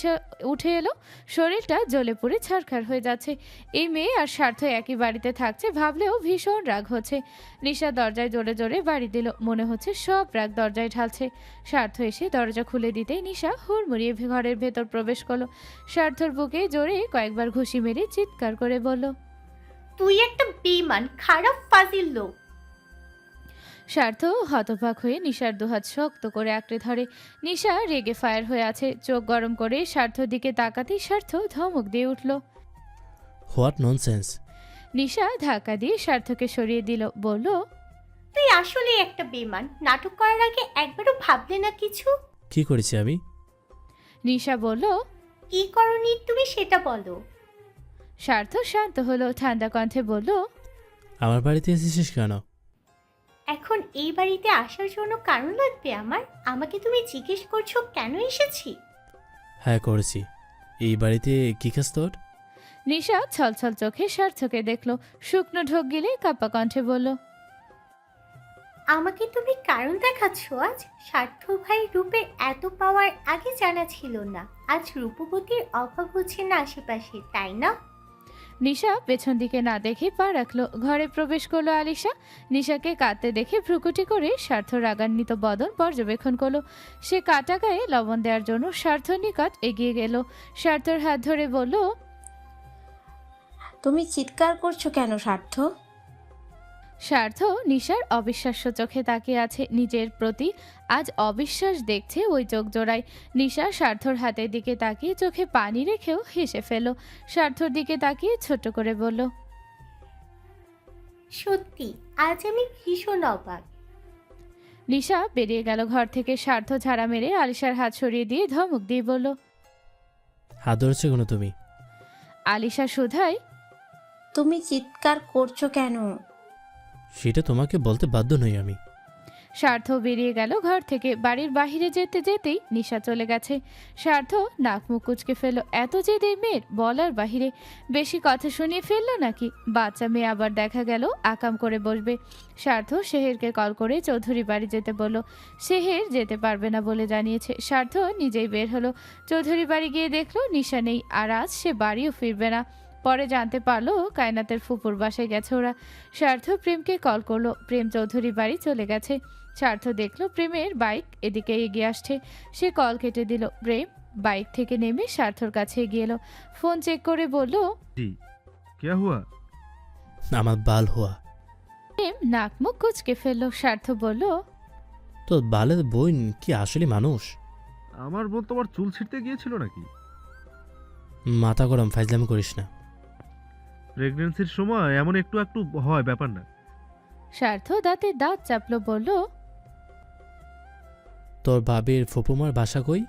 উঠে এলো। শরীরটা জ্বলে পুড়ে ছারখার হয়ে যাচ্ছে। এই মেয়ে আর স্বার্থ একই বাড়িতে থাকছে ভাবলেও ভীষণ রাগ হচ্ছে। নিশা দরজায় জোরে জোরে বাড়ি দিল। মনে হচ্ছে সব রাগ দরজায় ঢালছে। স্বার্থ এসে দরজা খুলে দিতেই নিশা হুড়মুড়িয়ে ঘরের ভেতর প্রবেশ করলো। স্বার্থর বুকে জোরে কয়েকবার ঘুষি মেরে চিৎকার করে বলল, তুই একটা বেঈমান, খারাপ ফাজিল লোক। স্বার্থ হতবাক হয়ে নিশার দুহাত শক্ত করে আঁকড়ে ধরে। নিশা রেগে ফায়ার হয়ে আছে। চোখ গরম করে স্বার্থর দিকে তাকাতেই স্বার্থ ধমক দিয়ে উঠল। What nonsense! নিশা ধাক্কা দিয়ে স্বার্থকে সরিয়ে দিল। বলল, তুই আসলে একটা বেঈমান। নাটক করার আগে একবারও ভাবলে না কিছু? কি করেছি আমি? নিশা বলল, কি করনি তুমি সেটা বলো। স্বার্থ শান্ত হলো। ঠান্ডা কণ্ঠে বলল, আমার বাড়িতে এসেছিস কেন? এখন এই বাড়িতে আসার জন্য কারণ লাগবে আমার? আমাকে তুমি জিজ্ঞেস করছো কেন এসেছি? হ্যাঁ করেছি। এই বাড়িতে কি কাজ তোর? নিশা ছলছল চোখে স্বার্থকে দেখলো। শুকনো ঢোক গিলে কাপা কণ্ঠে বলল, আমাকে তুমি কারণ দেখাচ্ছ আজ? স্বার্থ ভাই রূপের এত পাওয়ার আগে জানা ছিল না। আজ রূপবতীর অভাব হচ্ছে না আশেপাশে, তাই না? নিশা পেছন দিকে না দেখে পা রাখলো। ঘরে প্রবেশ করলো আলিশা। নিশাকে কাঁদতে দেখে ভ্রুকুটি করে স্বার্থ রাগান্বিত বদন পর্যবেক্ষণ করলো। সে কাটা গায়ে লবণ দেওয়ার জন্য স্বার্থর নিকট এগিয়ে গেল। স্বার্থর হাত ধরে বলল, তুমি চিৎকার করছো কেন স্বার্থ? স্বার্থ নিশার অবিশ্বাস্য চোখে তাকিয়ে আছে। নিজের প্রতি আজ অবিশ্বাস দেখছে ওই চোখ জোড়ায়। নিশা স্বার্থর হাতের দিকে তাকিয়ে চোখে পানি রেখেও হেসে ফেল। স্বার্থর দিকে তাকিয়ে ছোট করে বলল, সত্যি আজ আমি ভীষণ অবাক। নিশা বেরিয়ে গেল ঘর থেকে। স্বার্থ ঝাড়া মেরে আলিশার হাত সরিয়ে দিয়ে ধমক দিয়ে বলল, হাত ধরেছে কোনো তুমি? আলিশা শুধায়, তুমি চিৎকার করছো কেন? সেটা তোমাকে বলতে বাধ্য নই আমি। স্বার্থ বেরিয়ে গেল ঘর থেকে। বাড়ির বাহিরে যেতে যেতেই নিশা চলে গেছে। স্বার্থ নাক মুখ কুচকে ফেলল। এত জেদ এই মেয়ের বলার বাহিরে। বেশি কথা শুনিয়ে ফেললো নাকি? বাচ্চা মেয়ে আবার দেখা গেল আকাম করে বসবে। স্বার্থ সেহেরকে কল করে চৌধুরী বাড়ি যেতে বলল। সেহের যেতে পারবে না বলে জানিয়েছে। স্বার্থ নিজেই বের হলো। চৌধুরী বাড়ি গিয়ে দেখলো নিশা নেই। আর আজ সে বাড়িও ফিরবে না। পরে জানতে পারলো কায়নাতের ফুপুর বাসায় গেছে ওরা। স্বার্থ প্রেমকে কল করলো। প্রেম চৌধুরী বাড়ি চলে গেছে। স্বার্থ দেখলো প্রেমের বাইক এদিকে এগিয়ে আসছে। সে কল কেটে দিল। প্রেম বাইক থেকে নেমে স্বার্থর কাছে এগিয়ে এলো। ফোন চেক করে বলল, জি क्या हुआ? আমার বাল হওয়া। প্রেম নাক মুখ কুচকে ফেললো। স্বার্থ বলল, তোর বালের বোন কি আসলে মানুষ? আমার বোন তোমার চুল ছিঁড়তে গিয়েছিল নাকি? মাথা গরম, ফাইজলামি করিস না। প্রেগন্যান্সির সময় এমন একটু একটু হয়, ব্যাপার না। স্বার্থ দাঁতে দাঁত চাপলো। বলল, তোর ভাবির ফুপুমার বাসা কই?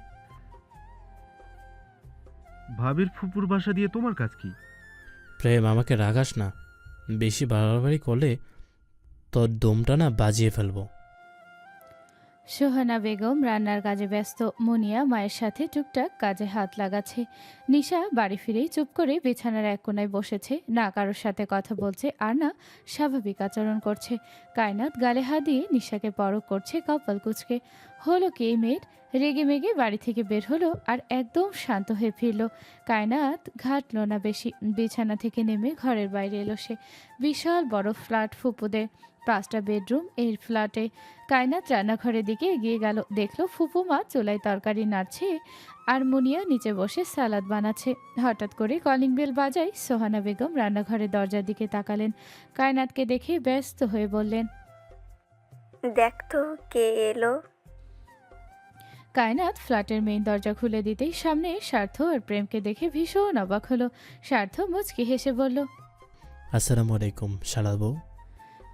ভাবির ফুপুর বাসা দিয়ে তোমার কাজ কি? প্রেম আমাকে রাগাস না। বেশি বাড়াবাড়ি করলে তোর দমটা না বাজিয়ে ফেলবো। সোহানা বেগম রান্নার কাজে ব্যস্ত। মুনিয়া মায়ের সাথে টুকটাক কাজে হাত লাগাচ্ছে। নিশা বাড়ি ফিরেই চুপ করে বিছানার এক কোনায় বসেছে, না কারোর সাথে কথা বলছে আর না স্বাভাবিক আচরণ করছে। কায়নাত গালে হাত দিয়ে নিশাকে পরখ করছে কপাল কুঁচকে। হলো কি এই মেয়ের? রেগে মেগে বাড়ি থেকে বের হলো আর একদম শান্ত হয়ে ফিরল। কায়নাত ঘাটল না বেশি, বিছানা থেকে নেমে ঘরের বাইরে এলো সে। বিশাল বড় ফ্ল্যাট ফুপুদের, 5টা বেডরুম এই ফ্ল্যাটে। কায়নাত রান্নাঘরের দিকে এগিয়ে গেল, দেখলো ফুপুমা চুলায় তরকারি নাড়ছে আর মুনিয়া নিচে বসে সালাদ বানাচ্ছে। হঠাৎ করে কলিং বেল বাজায়। সোহানা বেগম রান্নাঘরের দরজার দিকে তাকালেন। কায়নাতকে দেখে ব্যস্ত হয়ে বললেন, দেখ তো কে এলো। কায়নাত ফ্ল্যাটের মেইন দরজা খুলে দিতেই সামনে স্বার্থ আর প্রেমকে দেখে ভীষণ অবাক হলো। স্বার্থ মুচকি হেসে বলল, আসসালামু আলাইকুম শালাল বউ।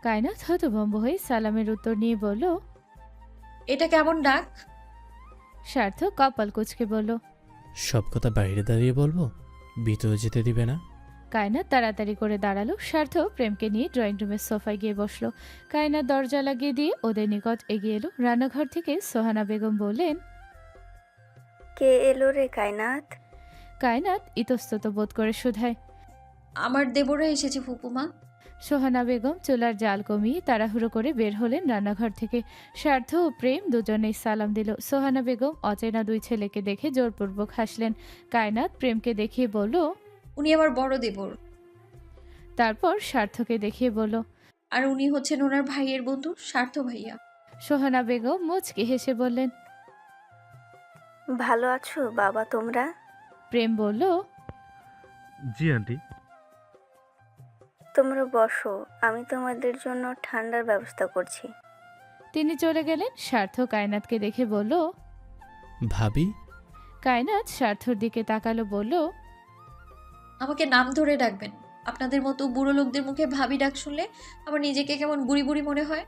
কায়নাত হতভম্ব হয়ে সালামের উত্তর নিয়ে বলল, এটা কেমন ডাক? স্বার্থ কপাল কুঁচকে বলল, সব কথা বাইরে দাঁড়িয়ে বলবো? ভিতরে যেতে দিবে না? কায়নাত তাড়াতাড়ি করে দাঁড়ালো। স্বার্থ প্রেমকে নিয়ে ড্রয়িং রুমের সোফায় গিয়ে বসলো। কায়নাত দরজা লাগিয়ে দিয়ে ওদের নিকট এগিয়ে এলো। রান্নাঘর থেকে সোহানা বেগম বললেন, কে এলো রে কায়নাত? কায়নাত ইতস্তত বোধ করে শুধায়, আমার দেবরা এসেছে ফুপুমা। সোহানা বেগম চুলার জাল কমিয়ে তাড়াহুড়ো করে বের হলেন রান্নাঘর থেকে। স্বার্থ ও প্রেম দুজনেই সালাম দিল। সোহানা বেগম অচেনা 2 ছেলেকে দেখে জোরপূর্বক হাসলেন। কায়নাত প্রেমকে দেখিয়ে বলল, উনি আমার বড় দেবর। তারপর স্বার্থকে দেখিয়ে বলল, আর উনি হচ্ছেন ওনার ভাইয়ের বন্ধু স্বার্থ ভাইয়া। সোহানা বেগম মুচকি হেসে বললেন, ভালো আছো বাবা তোমরা? প্রেম বলল, জি আন্টি। তোমরা বসো, আমি তোমাদের জন্য ঠান্ডার ব্যবস্থা করছি। তিনি চলে গেলেন। স্বার্থ কায়নাতকে দেখে বলল, ভাবি? কায়নাত স্বার্থর দিকে তাকালো, বলল, আমাকে নাম ধরে ডাকবেন। আপনাদের মতো বুড়ো লোকদের মুখে ভাবি ডাক শুনলে আমার নিজেকে কেমন বুড়ি বুড়ি মনে হয়।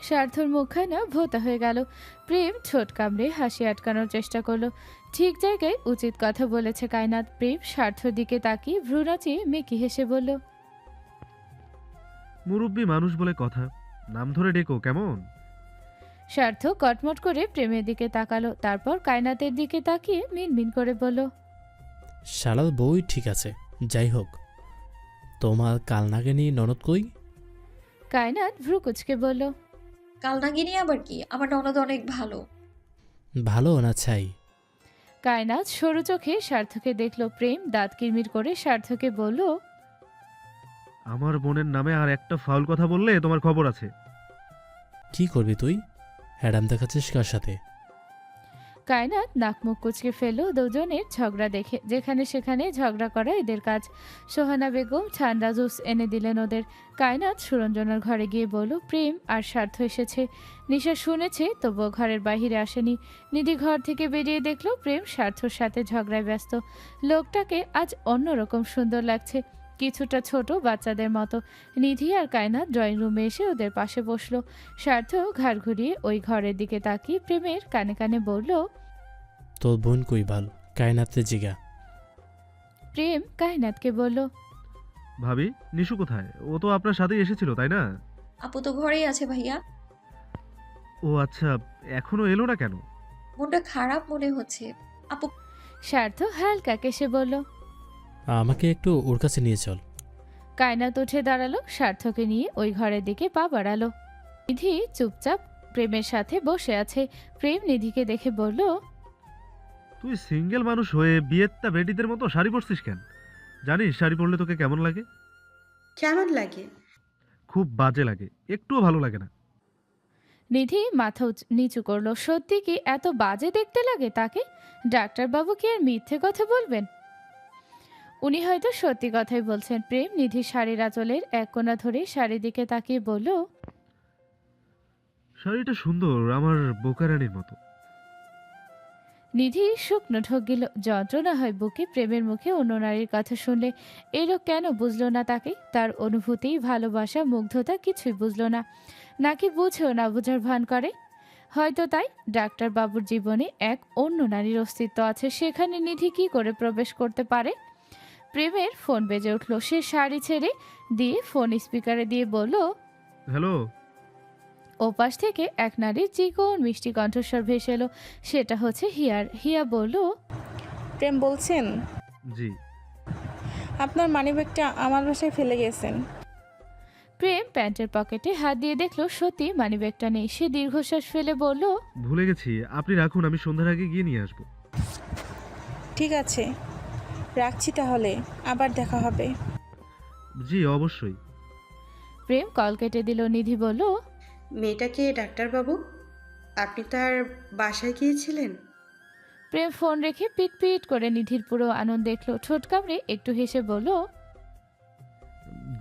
স্বার্থর মুখখানা ভোতা হয়ে গেল। প্রেম ঠোঁট কামড়ে হাসি আটকানোর চেষ্টা করলো। ঠিক জায়গায় উচিত কথা বলেছে কায়নাত। প্রেম স্বার্থর দিকে তাকিয়ে ভ্রু নাচিয়ে মেকি হেসে বলল, মুরব্বী মানুষ বলে কথা, নাম ধরে ডেকো কেমন? স্বার্থ কটমট করে প্রেমের দিকে তাকালো, তারপর কায়নাতের দিকে তাকিয়ে মিনমিন করে বলল, শালাল বউই ঠিক আছে, যাই হোক তোমার কালনাগিনী ননদ কই? কায়নাত ভ্রু কুচকে বলল, কালনাগিনী আবার কি? আমার ননদ অনেক ভালো। ভালো না চাই? কায়নাত সরু চোখে স্বার্থকে দেখলো। প্রেম দাঁত কিরমির করে স্বার্থকে বলল, আমার বোনের নামে আর একটা ফাউল কথা বললে তোমার খবর আছে। কি করবি তুই? হ্যাডাম দেখাচ্ছিস কার সাথে? কায়নাত নাক মুখ কুচকে ফেলল দুজনের ঝগড়া দেখে। যেখানে সেখানে ঝগড়া করা এদের কাজ। সোহানা বেগম ঠান্ডা জুস এনে দিলেন ওদের। কায়নাত সুরঞ্জনার ঘরে গিয়ে বলল, প্রেম আর স্বার্থ এসেছে। নিশা শুনেছে, তবুও ঘরের বাইরে আসেনি। নিধি ঘর থেকে বেরিয়ে দেখলো প্রেম স্বার্থর সাথে ঝগড়ায় ব্যস্ত। লোকটাকে আজ অন্যরকম সুন্দর লাগছে, কিছুটা ছোট বাচ্চাদের মতো। নিধি আর কায়নাত ড্রয়িং রুমে এসে ওদের পাশে বসলো। স্বার্থ ঘাড় ঘুরিয়ে ওই ঘরের দিকে তাকিয়ে প্রেমের কানে কানে বলল, তোর বোন কই বাল? কায়নাতে জিগা। প্রেম কায়নাতকে বলল, ভাবি নিশু কোথায়? ও তো আপনার সাথেই এসেছিল তাই না? আপু তো ঘরেই আছে ভাইয়া। ও আচ্ছা, এখনো এলো না কেন? মনটা খারাপ মনে হচ্ছে আপু। স্বার্থ হালকা কেসে বলল, আমাকে একটু ওর কাছে নিয়ে চল। কায়নাত উঠে দাঁড়ালো, স্বার্থকে নিয়ে ওই ঘরের দিকে পা বাড়ালো। নিধি চুপচাপ প্রেমের সাথে বসে আছে। প্রেম নিধিকে দেখে বলল, তুই সিঙ্গেল মানুষ হয়ে বিয়েত্তা বেটিদের মতো শাড়ি পরছিস কেন? জানিস শাড়ি পরলে তোকে কেমন লাগে? কেমন লাগে? খুব বাজে লাগে, একটুও ভালো লাগে না। নিধি মাথা নিচু করলো। সত্যি কি এত বাজে দেখতে লাগে তাকে? ডাক্তারবাবু কি আর মিথ্যে কথা বলবেন? উনি হয়তো সত্যি কথাই বলছেন। প্রেম নিধির শাড়ির আঁচলের এক কোণা ধরে শাড়ির দিকে তাকিয়ে বলল, শাড়িটা সুন্দর, আমার বোকারানির মতো। নিধি শুকনো ঢোক গেল। যন্ত্রণা হয় বুকে প্রেমের মুখে অন্য নারীর কথা শুনলে। এই লোক কেন বুঝলো না তাকে? তার অনুভূতি, ভালোবাসা, মুগ্ধতা কিছুই বুঝলো না, নাকি বুঝেও না বুঝার ভান করে? হয়তো তাই। ডাক্তারবাবুর জীবনে এক অন্য নারীর অস্তিত্ব আছে, সেখানে নিধি কি করে প্রবেশ করতে পারে? প্রেমের ফোন বেজে উঠল। সে শাড়ি ছেড়ে দিয়ে ফোন স্পিকারে দিয়ে বলল, হ্যালো। ওপাশ থেকে এক নারীর চিকন মিষ্টি কণ্ঠস্বর ভেসে এলো। সেটা হচ্ছে হিয়ার। হিয়া বলল, প্রেম বলছেন? জি। আপনার মানিব্যাগটা আমার বাসায় ফেলে গেছেন। প্রেম প্যান্টের পকেটে হাত দিয়ে দেখলো সত্যি মানিব্যাগটা নেই। সে দীর্ঘশ্বাস ফেলে বলল, ভুলে গেছি, আপনি রাখুন, আমি সন্ধ্যার আগে গিয়ে নিয়ে আসবো। ঠিক আছে, রাখছি তাহলে, আবার দেখা হবে। জি অবশ্যই। প্রেম কল কেটে দিল। নিধি বলল, মেয়েটাকে ডাক্তারবাবু, আপনি তার বাসায় গিয়েছিলেন? প্রেম ফোন রেখে পিট পিট করে নিধির পুরো আনন্দ দেখলো। ঠোঁট কামড়ে একটু হেসে বলল,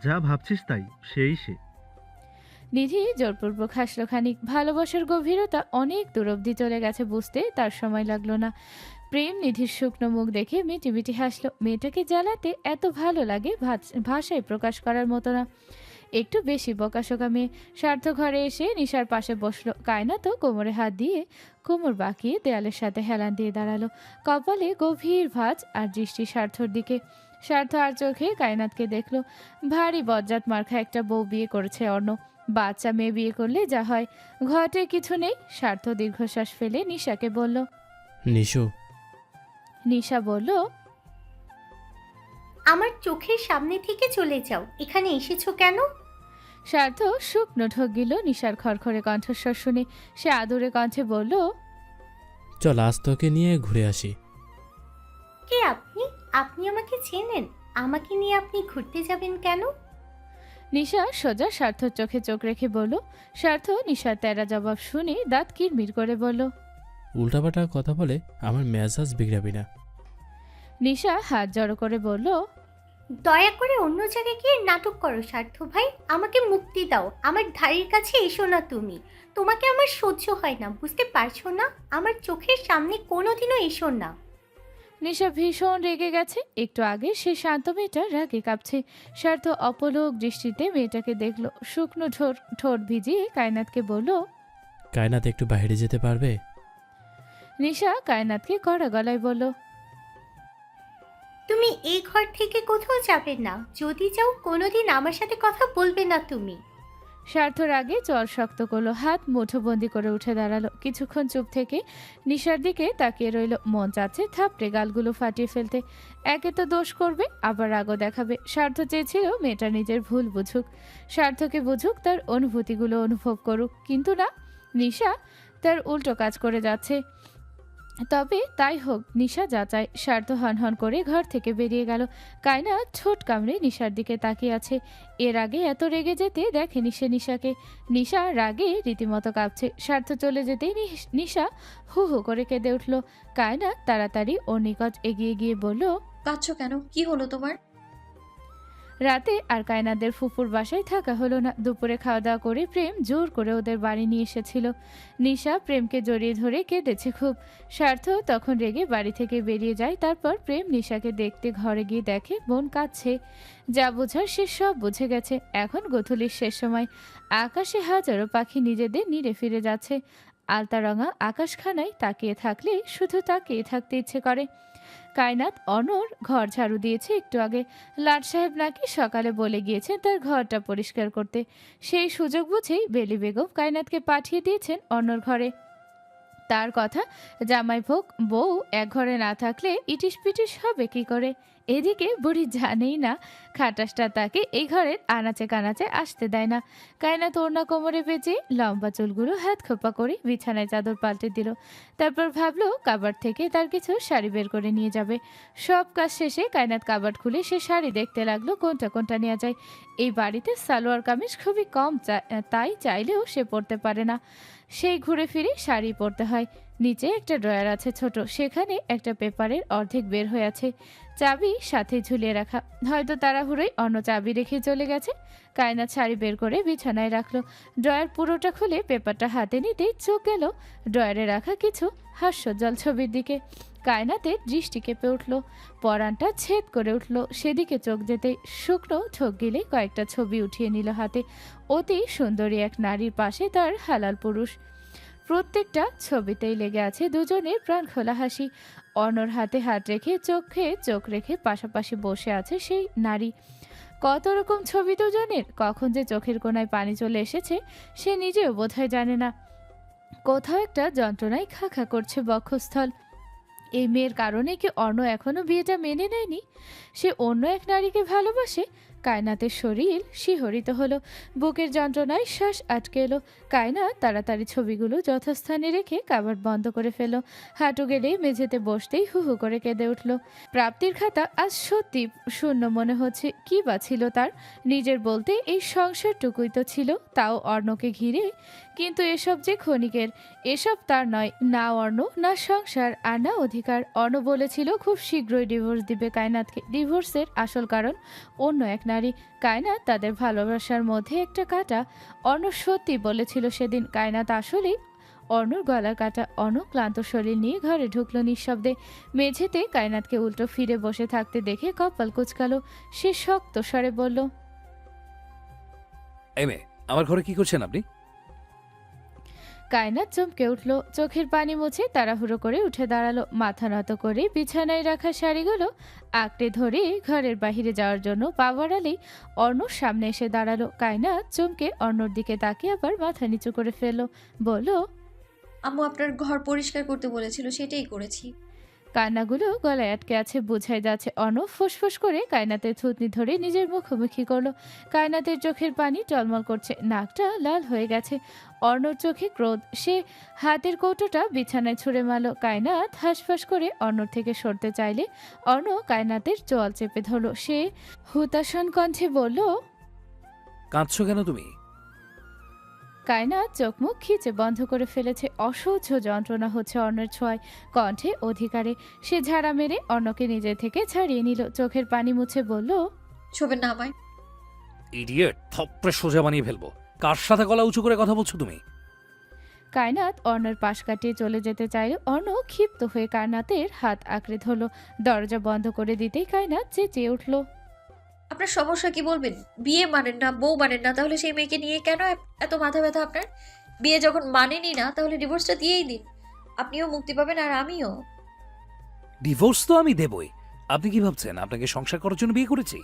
যা ভাবছিস তাই, সেই সে। নিধি জোরপূর্বক হাসলো খানিক। ভালোবাসার গভীরতা অনেক দূর অবধি চলে গেছে বুঝতে তার সময় লাগলো না। প্রেম নিধির শুকনো মুখ দেখে মিটি মিটি হাসলো। মেয়েটাকে জ্বালাতে এত ভালো লাগে ভাষায় প্রকাশ করার মতো না। একটু বেশি বকাশোকা মেয়ে। স্বার্থ ঘরে এসে নিশার পাশে বসলো। কায়না তো কোমরে হাত দিয়ে কোমর বাঁকিয়ে দেয়ালের সাথে হেলান দিয়ে দাঁড়ালো। কপালে গভীর ভাঁজ আর দৃষ্টি স্বার্থর দিকে। স্বার্থ আর চোখে কায়নাতকে দেখলো। ভারী বজ্জাত মার্কা একটা বউ বিয়ে করেছে অর্ণ। বাচ্চা মেয়ে বিয়ে করলে যা হয়, ঘটে কিছু নেই। স্বার্থ দীর্ঘশ্বাস ফেলে নিশাকে বলল। নিশু। নিশা বলল, আমার চোখের সামনে থেকে চলে যাও, এখানে এসেছো কেন? স্বার্থ শুকনো ঢোক গিল নিশার খড়খড়ে কণ্ঠস্বর শুনে। সে আদুরে কণ্ঠে বলল, চল আজ তোকে নিয়ে ঘুরে আসি। কে আপনি? আপনি আমাকে চেনেন? আমাকে নিয়ে আপনি ঘুরতে যাবেন কেন? নিশা সোজা স্বার্থর চোখে চোখ রেখে বলল। স্বার্থ নিশার তেরা জবাব শুনে দাঁত কিরমির করে বলল, উল্টাপাল্টা কথা বলে আমার মেজাজ বিগড়াবি না। নিশা হাত জড়ো করে বলল, দয়া করে অন্য জায়গায় গিয়ে নাটক করো স্বার্থ ভাই, আমাকে মুক্তি দাও। আমার ধারের কাছে এসো না তুমি। তোমাকে আমার সহ্য হয় না, বুঝতে পারছো না? আমার চোখের সামনে কোনোদিনও এসো না। নিশা ভীষণ রেগে গেছে। একটু আগে সে শান্ত মেয়েটা রাগে কাঁপছে। স্বার্থ অপলক দৃষ্টিতে মেয়েটাকে দেখলো। শুকনো ঠোঁট ভিজিয়ে কায়নাতকে বলল, কায়নাত একটু বাইরে যেতে পারবে? নিশা কায়নাতকে কড়া গলায় বলল, তুমি এই ঘর থেকে কোথাও যাবে না। যদি যাও কোনোদিন আমার সাথে কথা বলবে না তুমি। স্বার্থর আগে চর শক্ত করলো। হাত মুঠোবন্দি করে উঠে দাঁড়ালো। কিছুক্ষণ চুপ থেকে নিশার দিকে তাকিয়ে রইল। মন চাচ্ছে থাপড়ে গালগুলো ফাটিয়ে ফেলতে। একে তো দোষ করবে, আবার রাগও দেখাবে। স্বার্থ চেয়েছিল মেয়েটা নিজের ভুল বুঝুক, স্বার্থকে বুঝুক, তার অনুভূতিগুলো অনুভব করুক। কিন্তু না, নিশা তার উল্টো কাজ করে যাচ্ছে। তবে তাই হোক, নিশা যা চায়। স্বার্থ হনহন করে ঘর থেকে বেরিয়ে গেল। কায়না ঠোঁট কামড়ে নিশার দিকে তাকিয়ে আছে। এর আগে এত রেগে যেতে দেখেনি সে নিশাকে। নিশা রাগে রীতিমতো কাঁপছে। স্বার্থ চলে যেতেই নিশা হু হু করে কেঁদে উঠল। কায়না তাড়াতাড়ি ওর নিকট এগিয়ে গিয়ে বলল, কাঁদছো কেন? কি হলো তোমার? রাতে আর কায়নাদের ফুফুর বাসায় থাকা হলো না। দুপুরে খাওয়া দাওয়া করে প্রেম জোর করে ওদের বাড়ি নিয়ে এসেছিল। নিশা প্রেমকে জড়িয়ে ধরে কেঁদেছে খুব। স্বার্থ তখন রেগে বাড়ি থেকে বেরিয়ে যায়। তারপর প্রেম নিশাকে দেখতে ঘরে গিয়ে দেখে বোন কাঁদছে। যা বোঝার সে সব বুঝে গেছে। এখন গোধূলির শেষ সময়। আকাশে হাজারো পাখি নিজেদের নিরে ফিরে যাচ্ছে। আলতারঙা আকাশখানায় তাকিয়ে থাকলে শুধু তাকিয়ে থাকতে ইচ্ছে করে। কায়নাত অনর ঘর ঝাড়ু দিয়েছে একটু আগে। লাট সাহেব নাকি সকালে বলে গিয়েছেন তার ঘরটা পরিষ্কার করতে। সেই সুযোগ বুঝেই বেলি বেগম কায়নাতকে পাঠিয়ে দিয়েছেন অনর ঘরে। তার কথা, জামাই বউ এক ঘরে না থাকলে ইটিস পিটিস হবে কি করে। এদিকে বুড়ি জানেই না খাটাসটা তাকে এই ঘরের আনাচে কানাচে আসতে দেয় না। কায়নাত ওড়না কোমরে বেঁচে লম্বা চুলগুলো হাত খোপা করে বিছানায় চাদর পাল্টে দিল। তারপর ভাবলো কাবার্ড থেকে তার কিছু শাড়ি বের করে নিয়ে যাবে। সব কাজ শেষে কায়নাত কাবার্ড খুলে সে শাড়ি দেখতে লাগলো কোনটা কোনটা নেওয়া যায়। এই বাড়িতে সালোয়ার কামিজ খুবই কম, তাই চাইলেও সে পরতে পারে না। সেই ঘুরে ফিরে শাড়ি পরতে হয়। নিচে একটা ড্রয়ার আছে ছোট, সেখানে একটা পেপারের অর্ধেক বের হয়ে আছে। চাবি সাথে ঝুলিয়ে রাখা। হয়তো তাড়াহুড়োয় অন্য চাবি রেখে চলে গেছে। কায়নাত শাড়ি বের করে বিছানায় রাখলো। ড্রয়ার পুরোটা খুলে পেপারটা হাতে নিতেই চোখ গেল ড্রয়ারে রাখা কিছু হাস্যজ্জ্বল ছবির দিকে। কায়নাতের দৃষ্টি কেঁপে উঠল, পরানটা ছেদ করে উঠল। সেদিকে চোখ যেতে শুকনো ঠোক গিলে কয়েকটা ছবি উঠিয়ে নিল হাতে। অতি সুন্দরী এক নারীর পাশে তার হালাল পুরুষ। প্রত্যেকটা ছবিতেই লেগে আছে দুজনের প্রাণ খোলা হাসি। অনর হাতে হাত রেখে চোখে চোখ রেখে পাশাপাশি বসে আছে সেই নারী। কত রকম ছবি তো জনের, কখন যে চোখের কোণায় পানি চলে এসেছে সে নিজেও বোধহয় জানে না। কোথাও একটা যন্ত্রণায় খা খা করছে বক্ষস্থল। এই মেয়ের কারণে কি অর্ণ এখনো বিয়েটা মেনে নেয়নি? সে অন্য এক নারীকে ভালোবাসে। কায়নাতের শরীর শিহরিত হলো, বুকের যন্ত্রণায় শ্বাস আটকে এলো। কায়নাত তাড়াতাড়ি ছবিগুলো যথাস্থানে রেখে কাবার্ড বন্ধ করে ফেলল। হাঁটু গেলে মেঝেতে বসতেই হু হু করে কেঁদে উঠল। প্রাপ্তির খাতা আজ সত্যি শূন্য মনে হচ্ছে। কি বা ছিল তার? নিজের বলতে এই সংসারটুকুই তো ছিল, তাও অর্ণকে ঘিরে। কিন্তু এসব যে ক্ষণিকের, এসব তার নয়। না অর্ণ, না সংসার, আর না অধিকার। অর্ণ বলেছিল খুব শীঘ্রই ডিভোর্স দিবে কায়নাতকে। ডিভোর্সের আসল কারণ অন্য এক নারী। কায়নাত তাদের ভালোবাসার মধ্যে একটা কাঁটা। অর্ণ সত্যি বলেছিল সেদিন। কায়নাত আসলেই অর্ণর গলার কাটা। অর্ণ ক্লান্ত শরীর নিয়ে ঘরে ঢুকলো নিঃশব্দে। মেঝেতে কায়নাতকে উল্টো ফিরে বসে থাকতে দেখে কপাল কুচকালো। সে শক্ত স্বরে বলল, এই মেয়ে, আমার ঘরে কি করছেন আপনি? কায়নাত চমকে উঠল, চোখের পানি মুছে তাড়াহুড়ো করে উঠে দাঁড়ালো। মাথা নত করে বিছানায় রাখা শাড়িগুলো আঁকড়ে ধরে ঘরের বাহিরে যাওয়ার জন্য পা বাড়ালেই অর্ণর সামনে এসে দাঁড়ালো। কায়নাত চমকে অর্ণর দিকে তাকিয়ে আবার মাথা নিচু করে ফেলল, বলল, আম্মু আপনার ঘর পরিষ্কার করতে বলেছিল, সেটাই করেছি। কান্নাগুলো গলায় আটকে আছে, বোঝাই যাচ্ছে। অর্ণব ফুসফুস করে কায়নাতের থুতনি ধরে নিজের মুখোমুখি করলো। কায়নাতের চোখের পানি টলমল করছে, নাকটা লাল হয়ে গেছে। অর্ণর চোখে ক্রোধ। সে হাতের কৌটোটা বিছানায় ছুঁড়ে মারল। কায়নাত হাঁসফাঁস করে অর্ণর থেকে সরতে চাইলে অর্ণ কায়নাতের চোয়াল চেপে ধরল। সে হুতাশন কণ্ঠে বলল, কাঁদছো কেন তুমি? কায়নাত চোখ মুখ খিচে বন্ধ করে ফেলেছে। অসহ্য যন্ত্রণা হচ্ছে অর্ণের ছোঁয়ায়, কণ্ঠে অধিকারে। সে ঝাড়া মেরে অর্ণকে নিজে থেকে ছাড়িয়ে নিল। চোখের পানি মুছে বলল, ছবেন না আমায়। ইডিয়েট, থপড়ে সোজা বানিয়ে ফেলবো। কার সাথে গলা উঁচু করে কথা বলছো তুমি? কায়নাত অর্ণের পাশ কাটিয়ে চলে যেতে চাইলে অর্ণ ক্ষিপ্ত হয়ে কায়নাতের হাত আঁকড়ে ধরল। দরজা বন্ধ করে দিতেই কায়নাত চেঁচিয়ে উঠল, আপনার সমস্যা কি বলবেন? বিয়ে মানেন না, বউ মানেন না, তাহলে সেই মেয়েকে নিয়ে কেন এত মাথা ব্যথা আপনার? বিয়ে যখন মানেনি না, তাহলে ডিভোর্সটা দিয়েই দিন। আপনিও মুক্তি পাবেন আর আমিও। ডিভোর্স তো আমি দেবই। আপনি কি ভাবছেন আপনাকে সংসার করার জন্য বিয়ে করেছি?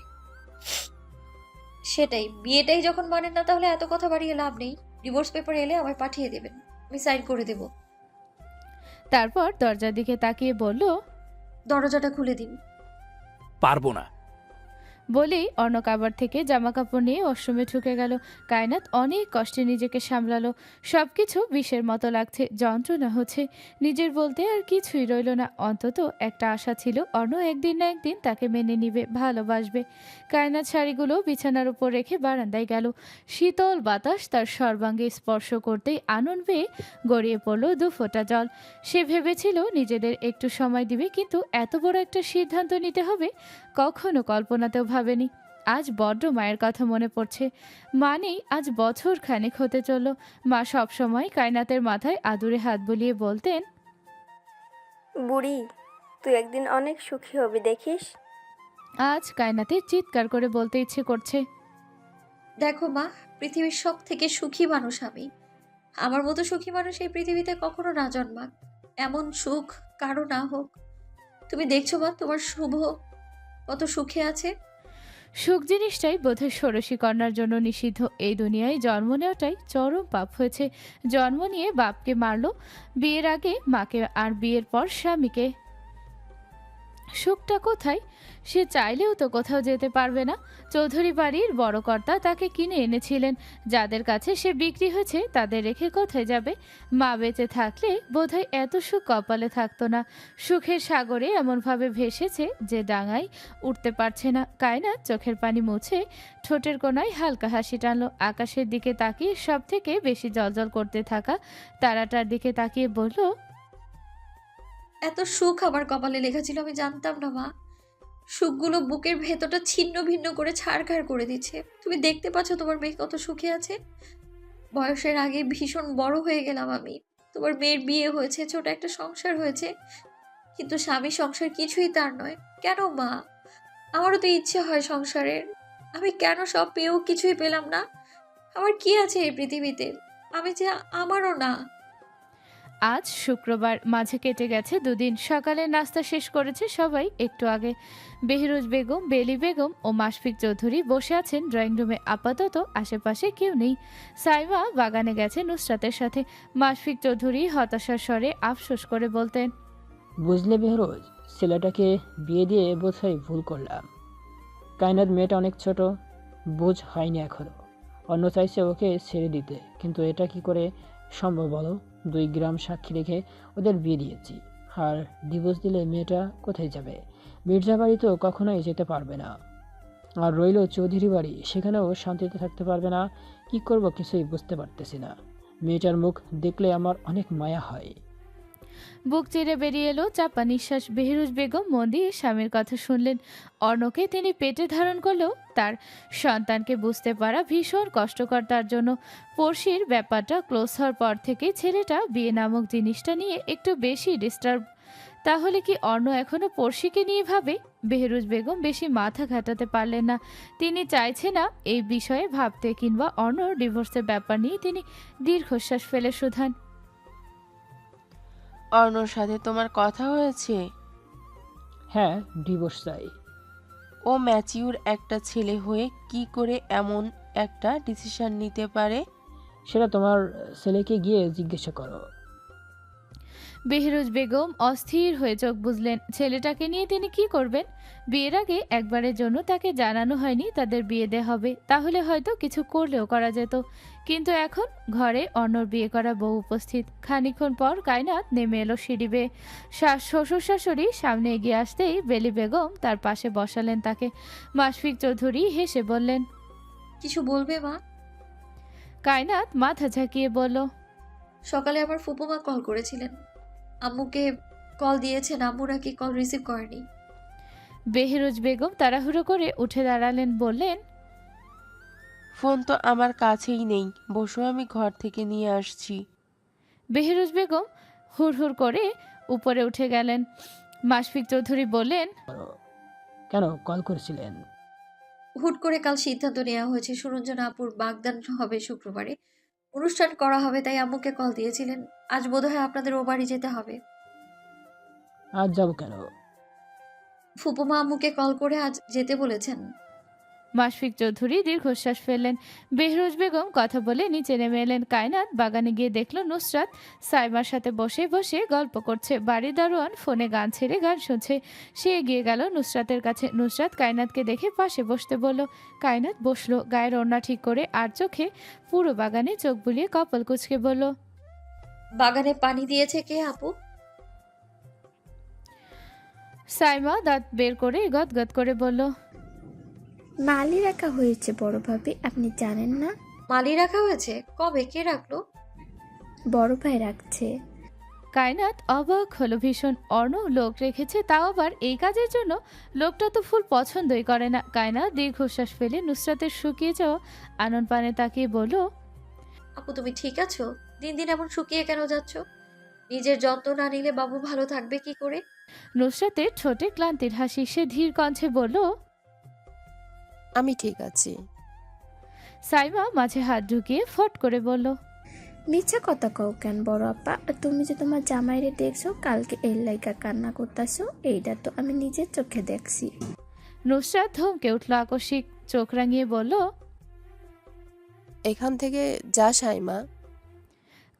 সেটাই, বিয়েটাই যখন মানেন না, তাহলে এত কথা বাড়িয়ে লাভ নেই। ডিভোর্স পেপার এলে আমায় পাঠিয়ে দেবেন, আমি সাইন করে দেব। তারপর দরজার দিকে তাকিয়ে বলল, দরজাটা খুলে দিন। পারবো না। বলেই অর্ণ কাবার থেকে জামা কাপড় নিয়ে ওয়াশরুমে ঢুকে গেল। কায়নাত অনেক কষ্টে নিজেকে সামলালো। সবকিছু বিষের মতো লাগছে, যন্ত্রণা হচ্ছে। নিজের বলতে আর কিছুই রইল না। অন্তত একটা আশা ছিল, অর্ণ একদিন না একদিন তাকে মেনে নিবে, ভালোবাসবে। কায়নাত শাড়িগুলো বিছানার উপর রেখে বারান্দায় গেল। শীতল বাতাস তার সর্বাঙ্গে স্পর্শ করতেই আনন্দে গড়িয়ে পড়ল দু ফোঁটা জল। সে ভেবেছিল নিজেদের একটু সময় দিবে, কিন্তু এত বড় একটা সিদ্ধান্ত নিতে হবে কখনো কল্পনাতেও ভাবেনি। আজ বড্ড মায়ের কথা মনে পড়ছে। মানেই আজ বছর খানেক হতে চলল। মা সবসময় কায়নাতের মাথায় আদুরে হাত বুলিয়ে বলতেন, বুড়ি, তুই একদিন অনেক সুখী হবি দেখিস। আজ কায়নাতের চিৎকার করে বলতে ইচ্ছে করছে, দেখো মা, পৃথিবীর সব থেকে সুখী মানুষ আমি। আমার মতো সুখী মানুষ এই পৃথিবীতে কখনো না জন্মাক। এমন সুখ কারো না হোক। তুমি দেখছো মা, তোমার শুভ কত সুখে আছে। সুখ জিনিসটাই বোধহয় ষোড়শী কন্যার জন্য নিষিদ্ধ। এই দুনিয়ায় জন্ম নেওয়াটাই চরম পাপ হয়েছে। জন্ম নিয়ে বাপকে মারলো, বিয়ের আগে মাকে, আর বিয়ের পর স্বামীকে। সুখটা কোথায়? সে চাইলেও তো কোথাও যেতে পারবে না। চৌধুরী বাড়ির বড় কর্তা তাকে কিনে এনেছিলেন। যাদের কাছে সে বিক্রি হয়েছে তাদের রেখে কোথায় যাবে? মা বেঁচে থাকলে বোধহয় এত সুখ কপালে থাকতো না। সুখের সাগরে এমনভাবে ভেসেছে যে ডাঙায় উঠতে পারছে না। কায়নাত চোখের পানি মুছে ঠোঁটের কোণায় হালকা হাসি টানলো। আকাশের দিকে তাকিয়ে সব থেকে বেশি জ্বলজ্বল করতে থাকা তারাটার দিকে তাকিয়ে বলল, এত সুখ আমার কপালে লেখা ছিল, আমি জানতাম না মা। সুখগুলো বুকের ভেতরটা ছিন্ন ভিন্ন করে ছাড়খাড় করে দিচ্ছে। তুমি দেখতে পাচ্ছ তোমার মেয়ে কত সুখে আছে। বয়সের আগে ভীষণ বড় হয়ে গেলাম আমি। তোমার মেয়ের বিয়ে হয়েছে, ছোট একটা সংসার হয়েছে, কিন্তু স্বামী সংসার কিছুই তার নয়। কেন মা? আমারও তো ইচ্ছে হয় সংসারের। আমি কেন সব পেয়েও কিছুই পেলাম না? আমার কি আছে এই পৃথিবীতে? আমি যে আমারও না। আজ শুক্রবার, মাঝে কেটে গেছে দুদিন। সকালে নাস্তা শেষ করেছে সবাই একটু আগে। বেহরুজ বেগম, বেলি বেগম ও মাশফিক চৌধুরী বসে আছেন ড্রয়িং রুমে। আপাতত আশেপাশে কেউ নেই। সাইমা বাগানে গেছে নুসরাতের সাথে। মাশফিক চৌধুরী হতাশার স্বরে আফসোস করে বলতেন, বুঝলে বেহরোজ, ছেলেটাকে বিয়ে দিয়ে বোধহয় ভুল করলাম। কায়নাত মেয়েটা অনেক ছোট, বুঝ হয়নি এখনো। অন্য চাইছে ওকে ছেড়ে দিতে, কিন্তু এটা কি করে সম্ভব বলো? 2 গ্রাম সাক্ষী রেখে ওদের বিয়ে দিয়েছি, আর ডিভোর্স দিলে মেয়েটা কোথায় যাবে? মির্জা বাড়ি তো কখনোই যেতে পারবে না। আর রইল চৌধুরী বাড়ি, সেখানেও শান্তিতে থাকতে পারবে না। কি করব কিছুই বুঝতে পারতেছি না। মেয়েটার মুখ দেখলে আমার অনেক মায়া হয়। বুক চিরে বেরিয়ে এলো চাপা নিঃশ্বাস। বেহরুজ বেগম মন দিয়ে স্বামীর কথা শুনলেন। অর্ণকে তিনি পেটে ধারণ করলেও তার সন্তানকে বুঝতে পারা ভীষণ কষ্টকর তার জন্য। পড়শির ব্যাপারটা ক্লোজ হওয়ার পর থেকে ছেলেটা বিয়ে নামক জিনিসটা নিয়ে একটু বেশি ডিস্টার্ব। তাহলে কি অর্ণ এখনো পড়শিকে নিয়ে ভাবে? বেহরুজ বেগম বেশি মাথা ঘাটাতে পারলেন না। তিনি চাইছে না এই বিষয়ে ভাবতে, কিংবা অর্ণর ডিভোর্সের ব্যাপার নিয়ে তিনি দীর্ঘশ্বাস ফেলে শুধান, অর্ণর সাথে তোমার কথা হয়েছে? হ্যাঁ, ডিভোর্স চাই। ও ম্যাচিউর একটা ছেলে হয়ে কি করে এমন একটা ডিসিশন নিতে পারে? সেটা তোমার ছেলেকে গিয়ে জিজ্ঞাসা করো। বেহরুজ বেগম অস্থির হয়ে চোখ বুঝলেন। ছেলেটাকে নিয়ে তিনি কি করবেন? বিয়ের আগে একবারের জন্য তাকে জানানো হয়নি তাদের বিয়ে দেওয়া হবে, তাহলে হয়তো কিছু করলেও করা যেত। কিন্তু এখন ঘরে অর্ণর বিয়ে করা বউ উপস্থিত। খানিকক্ষণ পর কায়নাত নেমে এলো সিঁড়ি বেয়ে। শ্বশুর শাশুড়ি সামনে এগিয়ে আসতেই বেলি বেগম তার পাশে বসালেন তাকে। মাশফিক চৌধুরী হেসে বললেন, কিছু বলবে মা? কায়নাত মাথা ঝাঁকিয়ে বলল, সকালে আমার ফুপুমা কল করেছিলেন, আম্মুকে কল দিয়েছেন, আম্মু নাকি কল রিসিভ করেনি। বেহরুজ বেগম তাড়াহুড়ো করে উঠে দাঁড়ালেন, বললেন, ফোন তো আমার কাছেই নেই, বসো আমি ঘর থেকে নিয়ে আসছি। বেহরুজ বেগম হুড়হুড় করে উপরে উঠে গেলেন। মাশফিক চৌধুরী বললেন, কেন কল করেছিলেন? হুট করে কাল সিদ্ধান্ত নেওয়া হয়েছে সুরঞ্জন আপুর বাগদান হবে শুক্রবারে, অনুষ্ঠান করা হবে, তাই আম্মুকে কল দিয়েছিলেন। আজ বোধহয় আপনাদের ও বাড়ি যেতে হবে। আজ যাবো কেন? ফুপুমা আম্মুকে কল করে আজ যেতে বলেছেন। মাশফিক চৌধুরী দীর্ঘশ্বাস ফেললেন। বেহরুজ বেগম কথা বলে নিচে নেমে এলেন। কায়নাত বাগানে গিয়ে দেখলো নুসরাত সাইমার সাথে বসে বসে গল্প করছে। বাড়ির দারোয়ান ফোনে গান ছেড়ে গান শুনছে। সে এগিয়ে গেল নুসরাতের কাছে। নুসরাত কায়নাতকে দেখে পাশে বসতে বলল। কায়নাত বসলো, গায়ের ওড়না ঠিক করে, আর চোখে পুরো বাগানে চোখ বুলিয়ে কপাল কুঁচকে বলল, বাগানে পানি দিয়েছে কে আপু? সাইমা দাঁত বের করে গদগদ করে বলল, মালি রাখা হয়েছে বড় ভাবি, আপনি জানেন না? মালি রাখা হয়েছে? কবে? কে রাখলো? বড় ভাই রাখছে। কায়নাত অবাক হলো ভীষণ। অর্ণ লোক রেখেছে, তাও আবার এই কাজের জন্য? লোকটা তো ফুল পছন্দই করে না। কায়নাত দীর্ঘশ্বাস ফেলে নুসরাতের শুকিয়ে যাওয়া আনন পানে তাকিয়ে বলল, আপু তুমি ঠিক আছো? দিন দিন এমন শুকিয়ে কেন যাচ্ছ? নিজের যত্ন না নিলে বাবু ভালো থাকবে কি করে? নুসরাতের ঠোঁটে ক্লান্তির হাসি। সে ধীর কণ্ঠে বলল, আমি ঠিক আছি। সাইমা মাঝে হাত ঢুকিয়ে ফট করে বলল, মিথ্যা কথা কও কেন বড় আপা? তুমি যে তোমার জামাইরে দেখছো কালকে এর লাইগা কান্না করতেছো, এইটা তো আমি নিজের চোখে দেখছি। নুসরাত ধমকে উঠল আকস্মিক, চোখ রাঙিয়ে বলল, এখান থেকে যা সাইমা।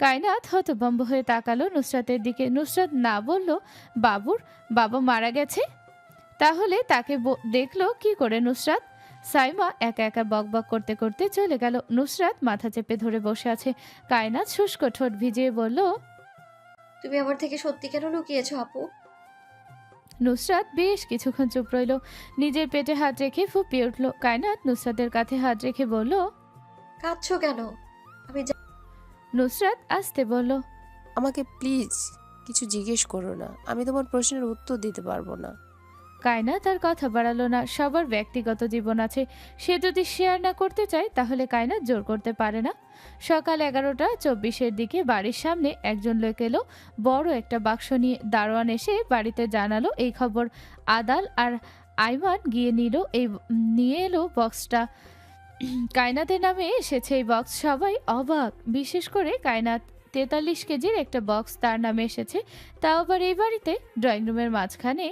কায়নাত হতভম্ব হয়ে তাকালো নুসরাতের দিকে। নুসরাত না বলল, বাবা মারা গেছে? তাহলে তাকে দেখলো কি করে নুসরাত? সাইমা একা একা বকবক করতে করতে চলে গেল। নুসরাত মাথা চেপে ধরে বসে আছে। কায়নাত শুষ্ক ঠোঁট ভিজিয়ে বলল, তুমি আমার থেকে সত্যি কেন লুকিয়েছো আপু? নুসরাত বেশ কিছুক্ষণ চুপ রইল। নিজের পেটে হাত রেখে ফুপিয়ে উঠল। কায়নাত নুসরাতের কাঁধে হাত রেখে বলল, কাঁদছো কেন? আমি নুসরাত আস্তে বলল, আমাকে প্লিজ কিছু জিজ্ঞেস করো না, আমি তোমার প্রশ্নের উত্তর দিতে পারবো না। কায়নাত তার কথা বাড়ালো না। সবার ব্যক্তিগত জীবন আছে, সে যদি শেয়ার না করতে চায় তাহলে কায়নাত জোর করতে পারে না। সকাল 11:24 দিকে বাড়ির সামনে একজন লোক এলো বড় একটা বাক্স নিয়ে। দারোয়ান এসে বাড়িতে জানালো এই খবর। আদাল আর আইমান গিয়ে নিয়ে এলো বক্সটা। কায়নাতের নামে এসেছে এই বক্স। সবাই অবাক, বিশেষ করে কায়নাত। 43 কেজির একটা বক্স তার নামে এসেছে, তাও আবার এই বাড়িতে। ড্রয়িং রুমের মাঝখানে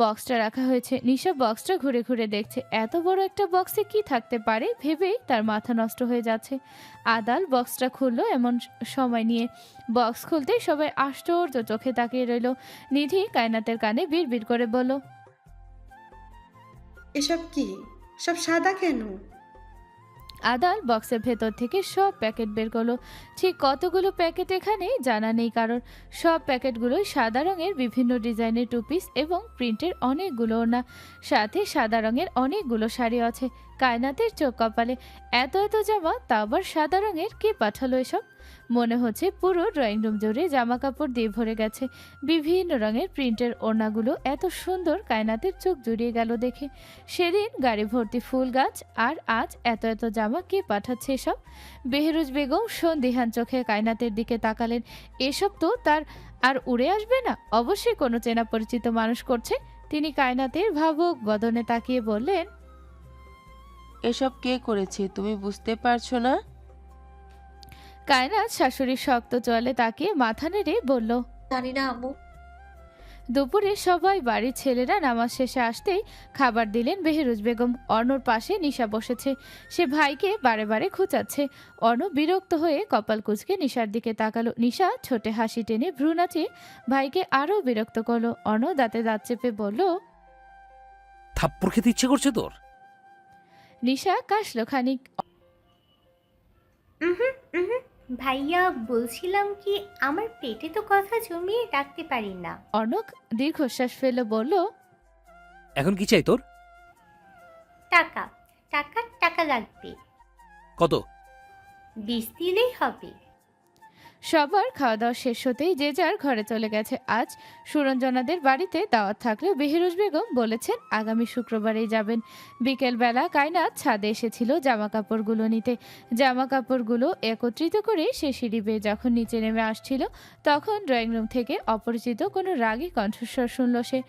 বক্সটা রাখা হয়েছে। নিশা বক্সটা ঘুরে ঘুরে দেখছে। এত বড় একটা বক্সে কি থাকতে পারে ভেবেই তার মাথা নষ্ট হয়ে যাচ্ছে। আদাল বক্সটা খুললো এমন সময় নিয়ে। বক্স খুলতেই সবাই আশ্চর্য চোখে তাকিয়ে রইল। নিধি কায়নাতের কানে বিড়বিড় করে বলল, এসব কি? সব সাদা কেন? আদাল বক্সের ভেতর থেকে সব প্যাকেট বের করলো। ঠিক কতগুলো প্যাকেট এখানে জানা নেই কারণ। সব প্যাকেটগুলোই সাদা রঙের বিভিন্ন ডিজাইনের টু পিস এবং প্রিন্টের অনেকগুলো ওড়না, সাথে সাদা রঙের অনেকগুলো শাড়ি আছে। কায়নাতের চোখ কপালে। এত এত জামা, তা আবার সাদা রঙের। কে পাঠালো এসব? মনে হচ্ছে পুরো ড্রয়িং রুম জুড়ে জামা কাপড় দিয়ে ভরে গেছে। বিভিন্ন রঙের প্রিন্টের ওড়নাগুলো এত সুন্দর, কায়নাতের চোখ জুড়িয়ে গেল দেখে। সেদিন গাড়ি ভর্তি ফুল গাছ, আর আজ এত এত জামা। কে পাঠাচ্ছে এসব? বেহরুজ বেগম সন্দিহান চোখে কায়নাতের দিকে তাকালেন। এসব তো তার আর উড়ে আসবে না, অবশ্যই কোনো চেনা পরিচিত মানুষ করছে। তিনি কায়নাতের ভাবুক বদনে তাকিয়ে বললেন, এসব কে করেছে তুমি বুঝতে পারছো না? কায়নাত শাশুড়ির শক্ত চোয়ালে তাকিয়ে মাথা নেড়ে বলল, জানি না আম্মু। দুপুরে সবাই বাড়ির ছেলেরা নামাজ শেষে আসতেই খাবার দিলেন বেহরুজ বেগম। অর্ণর পাশে নিশা বসেছে। সে ভাইকে বারে বারে খোঁচাচ্ছে। অর্ণ বিরক্ত হয়ে কপাল কুঁচকে নিশার দিকে তাকালো। নিশা ছোটে হাসি টেনে ভ্রু নাচিয়ে ভাইকে আরও বিরক্ত করলো। অর্ণ দাঁতে দাঁত চেপে বলল, থাপ্পড় খেতে ইচ্ছে করছে তোর? নিশা কাশলো খানিক। ভাইয়া বলছিলাম কি, আমার পেটে তো কথা জমিয়ে রাখতে পারি না। অর্ণক দীর্ঘশ্বাস ফেলে বলল, এখন কি চাই তোর? টাকা টাকা টাকা লাগবে। কত? 20 দিলেই হবে। সবার খাওয়া দাওয়া শেষ হতেই যে যার ঘরে চলে গেছে। আজ সুরঞ্জনাদের বাড়িতে দাওয়াত থাকলেও বেহরুজ বেগম বলেছেন আগামী শুক্রবারেই যাবেন। বিকেলবেলা কায়নাত ছাদে এসেছিল জামা কাপড়গুলো নিতে। জামা কাপড়গুলো একত্রিত করে সে সিঁড়ি বেয়ে যখন নিচে নেমে আসছিল, তখন ড্রয়িং রুম থেকে অপরিচিত কোনো রাগী কণ্ঠস্বর শুনল সে।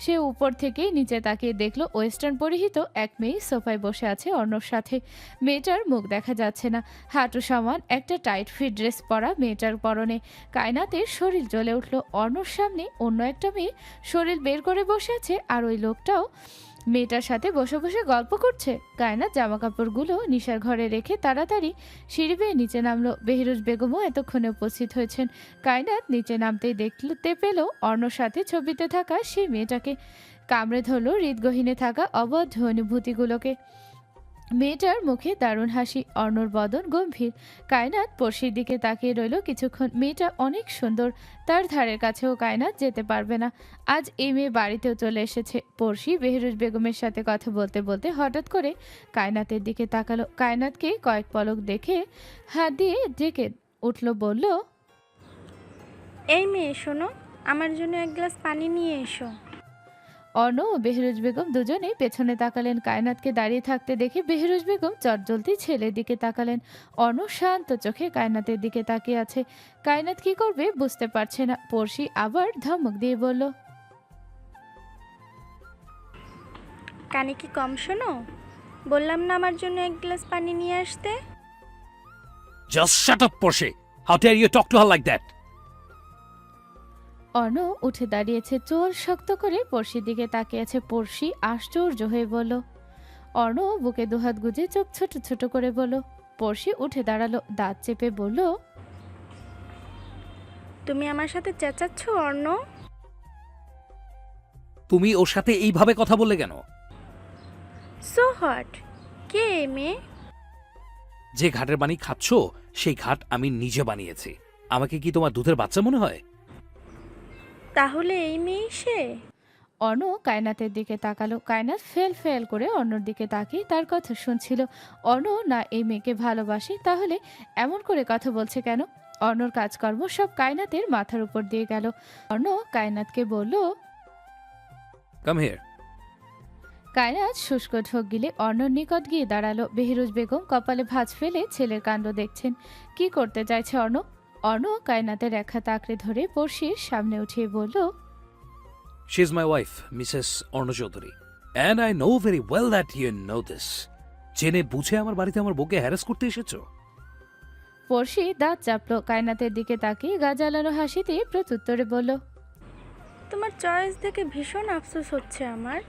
সে উপর থেকেই নিচে তাকিয়ে দেখল ওয়েস্টার্ন পরিহিত এক মেয়ে সোফায় বসে আছে অর্ণব সাথে। মেয়েটার মুখ দেখা যাচ্ছে না। হাঁটু সমান একটা টাইট ফিট ড্রেস পরা মেয়েটার পরনে। কায়নাতের শরীর জ্বলে উঠল। অর্ণর সামনে অন্য একটা মেয়ে শরীর বের করে বসে আছে, আর ওই লোকটাও মেয়েটার সাথে বসে বসে গল্প করছে। কায়নাত জামা কাপড়গুলো নিশার ঘরে রেখে তাড়াতাড়ি সিঁড়ি বেয়ে নিচে নামলো। বেহরুজ বেগমও এতক্ষণে উপস্থিত হয়েছেন। কায়নাত নিচে নামতেই দেখতে পেল অর্ণর সাথে ছবিতে থাকা সেই মেয়েটাকে। কামড়ে ধরল হৃদগহীনে থাকা অবদ্ধ অনুভূতিগুলোকে। মেয়েটার মুখে দারুণ হাসি, অর্ণর বদন গম্ভীর। কায়নাত পড়শির দিকে তাকিয়ে রইল কিছুক্ষণ। মেয়েটা অনেক সুন্দর, তার ধারের কাছেও কায়নাত যেতে পারবে না। আজ এই মেয়ে বাড়িতেও চলে এসেছে। পড়শি বেহরুজ বেগমের সাথে কথা বলতে বলতে হঠাৎ করে কায়নাতের দিকে তাকালো। কায়নাতকে কয়েক পলক দেখে হাত দিয়ে ডেকে উঠল, বলল, এই মেয়ে শোনো, আমার জন্য এক গ্লাস পানি নিয়ে এসো। অর্ণ ও বেহরুজ বেগম দুজনেই পেছনে তাকালেন। কায়নাতকে দাঁড়িয়ে থাকতে দেখে বেহরুজ বেগম চটজলদি ছেলের দিকে তাকালেন। অর্ণ শান্ত চোখে কায়নাতের দিকে তাকিয়ে আছে। কায়নাত কি করবে বুঝতে পারছে না। পড়শি আবার ধমক দিয়ে বলল, কানে কি কম শোনো? বললাম না আমার জন্য এক গ্লাস পানি নিয়ে আসতে। Just shut up, Porsche. How dare you talk to her like that? Arna উঠে দাঁড়িয়েছে, চোর শক্ত করে পড়শির দিকে তাকিয়ে আছে। পড়শি আশ্চর্য হয়ে বলল। অর্ণ বুকে দুহাত গুজে চোখ ছোট ছোট করে বলল। পড়শি উঠে দাঁড়ালো, দাঁত চেপে বলল, তুমি আমার সাথে চেঁচাচ্ছ অর্ণ? তুমি ওর সাথে এইভাবে কথা বললে কেন? So hot. কে এ মেয়ে? যে ঘাটের পানি খাচ্ছ সেই ঘাট আমি নিজে বানিয়েছি। আমাকে কি তোমার দুধের বাচ্চা মনে হয়? তাহলে এই মেয়ে সে? অর্ণ কায়নাতের দিকে তাকালো। কায়নাত ফেল ফেল করে অর্ণর দিকে তাকিয়ে তার কথা শুনছিল। অর্ণ না এই মেয়েকে ভালোবাসে, তাহলে এমন করে কথা বলছে কেন? অর্ণর কাজকর্ম সব কায়নাতের মাথার উপর দিয়ে গেল। অর্ণ কায়নাতকে বলল, কাম হিয়ার। কায়নাত শুষ্ক ঢোক গিলে অর্ণর নিকট গিয়ে দাঁড়ালো। বেহরুজ বেগম কপালে ভাঁজ ফেলে ছেলের কাণ্ড দেখছেন। কি করতে চাইছে অর্ণ? অর্ণ কায়নাতের এক হাত আঁকড়ে ধরে পড়শির সামনে উঠিয়ে বলল, She is my wife, Mrs. Orno Chaudhary. And I know very well that you know this. জেনে বুঝে আমার বাড়িতে আমার বউকে হ্যারাস করতে এসেছো? পড়শি দাঁত চাপলো, কায়নাতের দিকে তাকিয়ে গা জ্বালানো হাসিতে প্রত্যুত্তরে বলল, তোমার চয়েস দেখে ভীষণ আফসোস হচ্ছে আমার।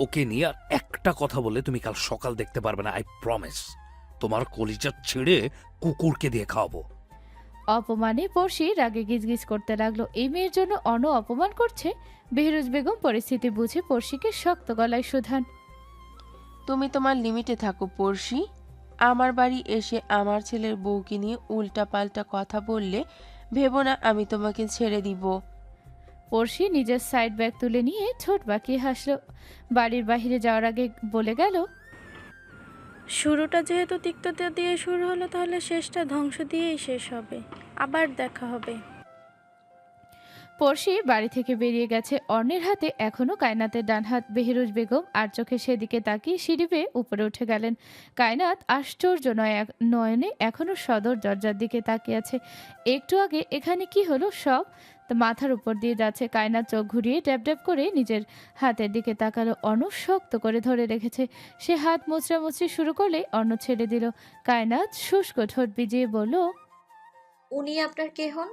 ওকে নিয়ে আর একটা কথা বলে তুমি কাল সকাল দেখতে পারবে না, আই প্রমিস। তোমার কলিজা ছিঁড়ে কুকুরকে দিয়ে খাওয়াবো। অপমানে পড়শি রাগে গিজগিজ করতে লাগলো। এই মেয়ের জন্য অন অপমান করছে। বেহরুজ বেগম পরিস্থিতি বুঝে পড়শিকে শক্ত গলায় শুধান, তুমি তোমার লিমিটে থাকো পড়শি। আমার বাড়ি এসে আমার ছেলের বউকে নিয়ে উল্টাপাল্টা কথা বললে ভেবো না আমি তোমাকে ছেড়ে দিব। পড়শি নিজের সাইড ব্যাগ তুলে নিয়ে ঠোঁট বাঁকিয়ে হাসলো। বাড়ির বাইরে যাওয়ার আগে বলে গেল, শুরুটা যেহেতু তিক্ততা দিয়ে শুরু হলো, তাহলে শেষটা ধ্বংস দিয়েই শেষ হবে। আবার দেখা হবে। পড়শি বাড়ি থেকে বেরিয়ে গেছে। অন্যের হাতে এখনো কায়নাতের ডান হাত। বেহরুজ বেগম আর চোখে সেদিকে তাকিয়ে সিঁড়ি বেয়ে উপরে উঠে গেলেন। কায়নাত আশ্চর্য নয়নে এখনো সদর দরজার দিকে তাকিয়ে আছে। একটু আগে এখানে কি হলো সব মাথার উপর দিয়ে যাচ্ছে। কায়নাত চোখ ঘুরিয়ে ড্যাব ড্যাব করে নিজের হাতের দিকে তাকালো। অর্ণ শক্ত করে ধরে রেখেছে। সে হাত মোচড়ামুচড়ি শুরু করলে অর্ণ ছেড়ে দিল। কায়নাত শুষ্ক ঠোঁট ভিজিয়ে বলল, উনি আপনার কে হন?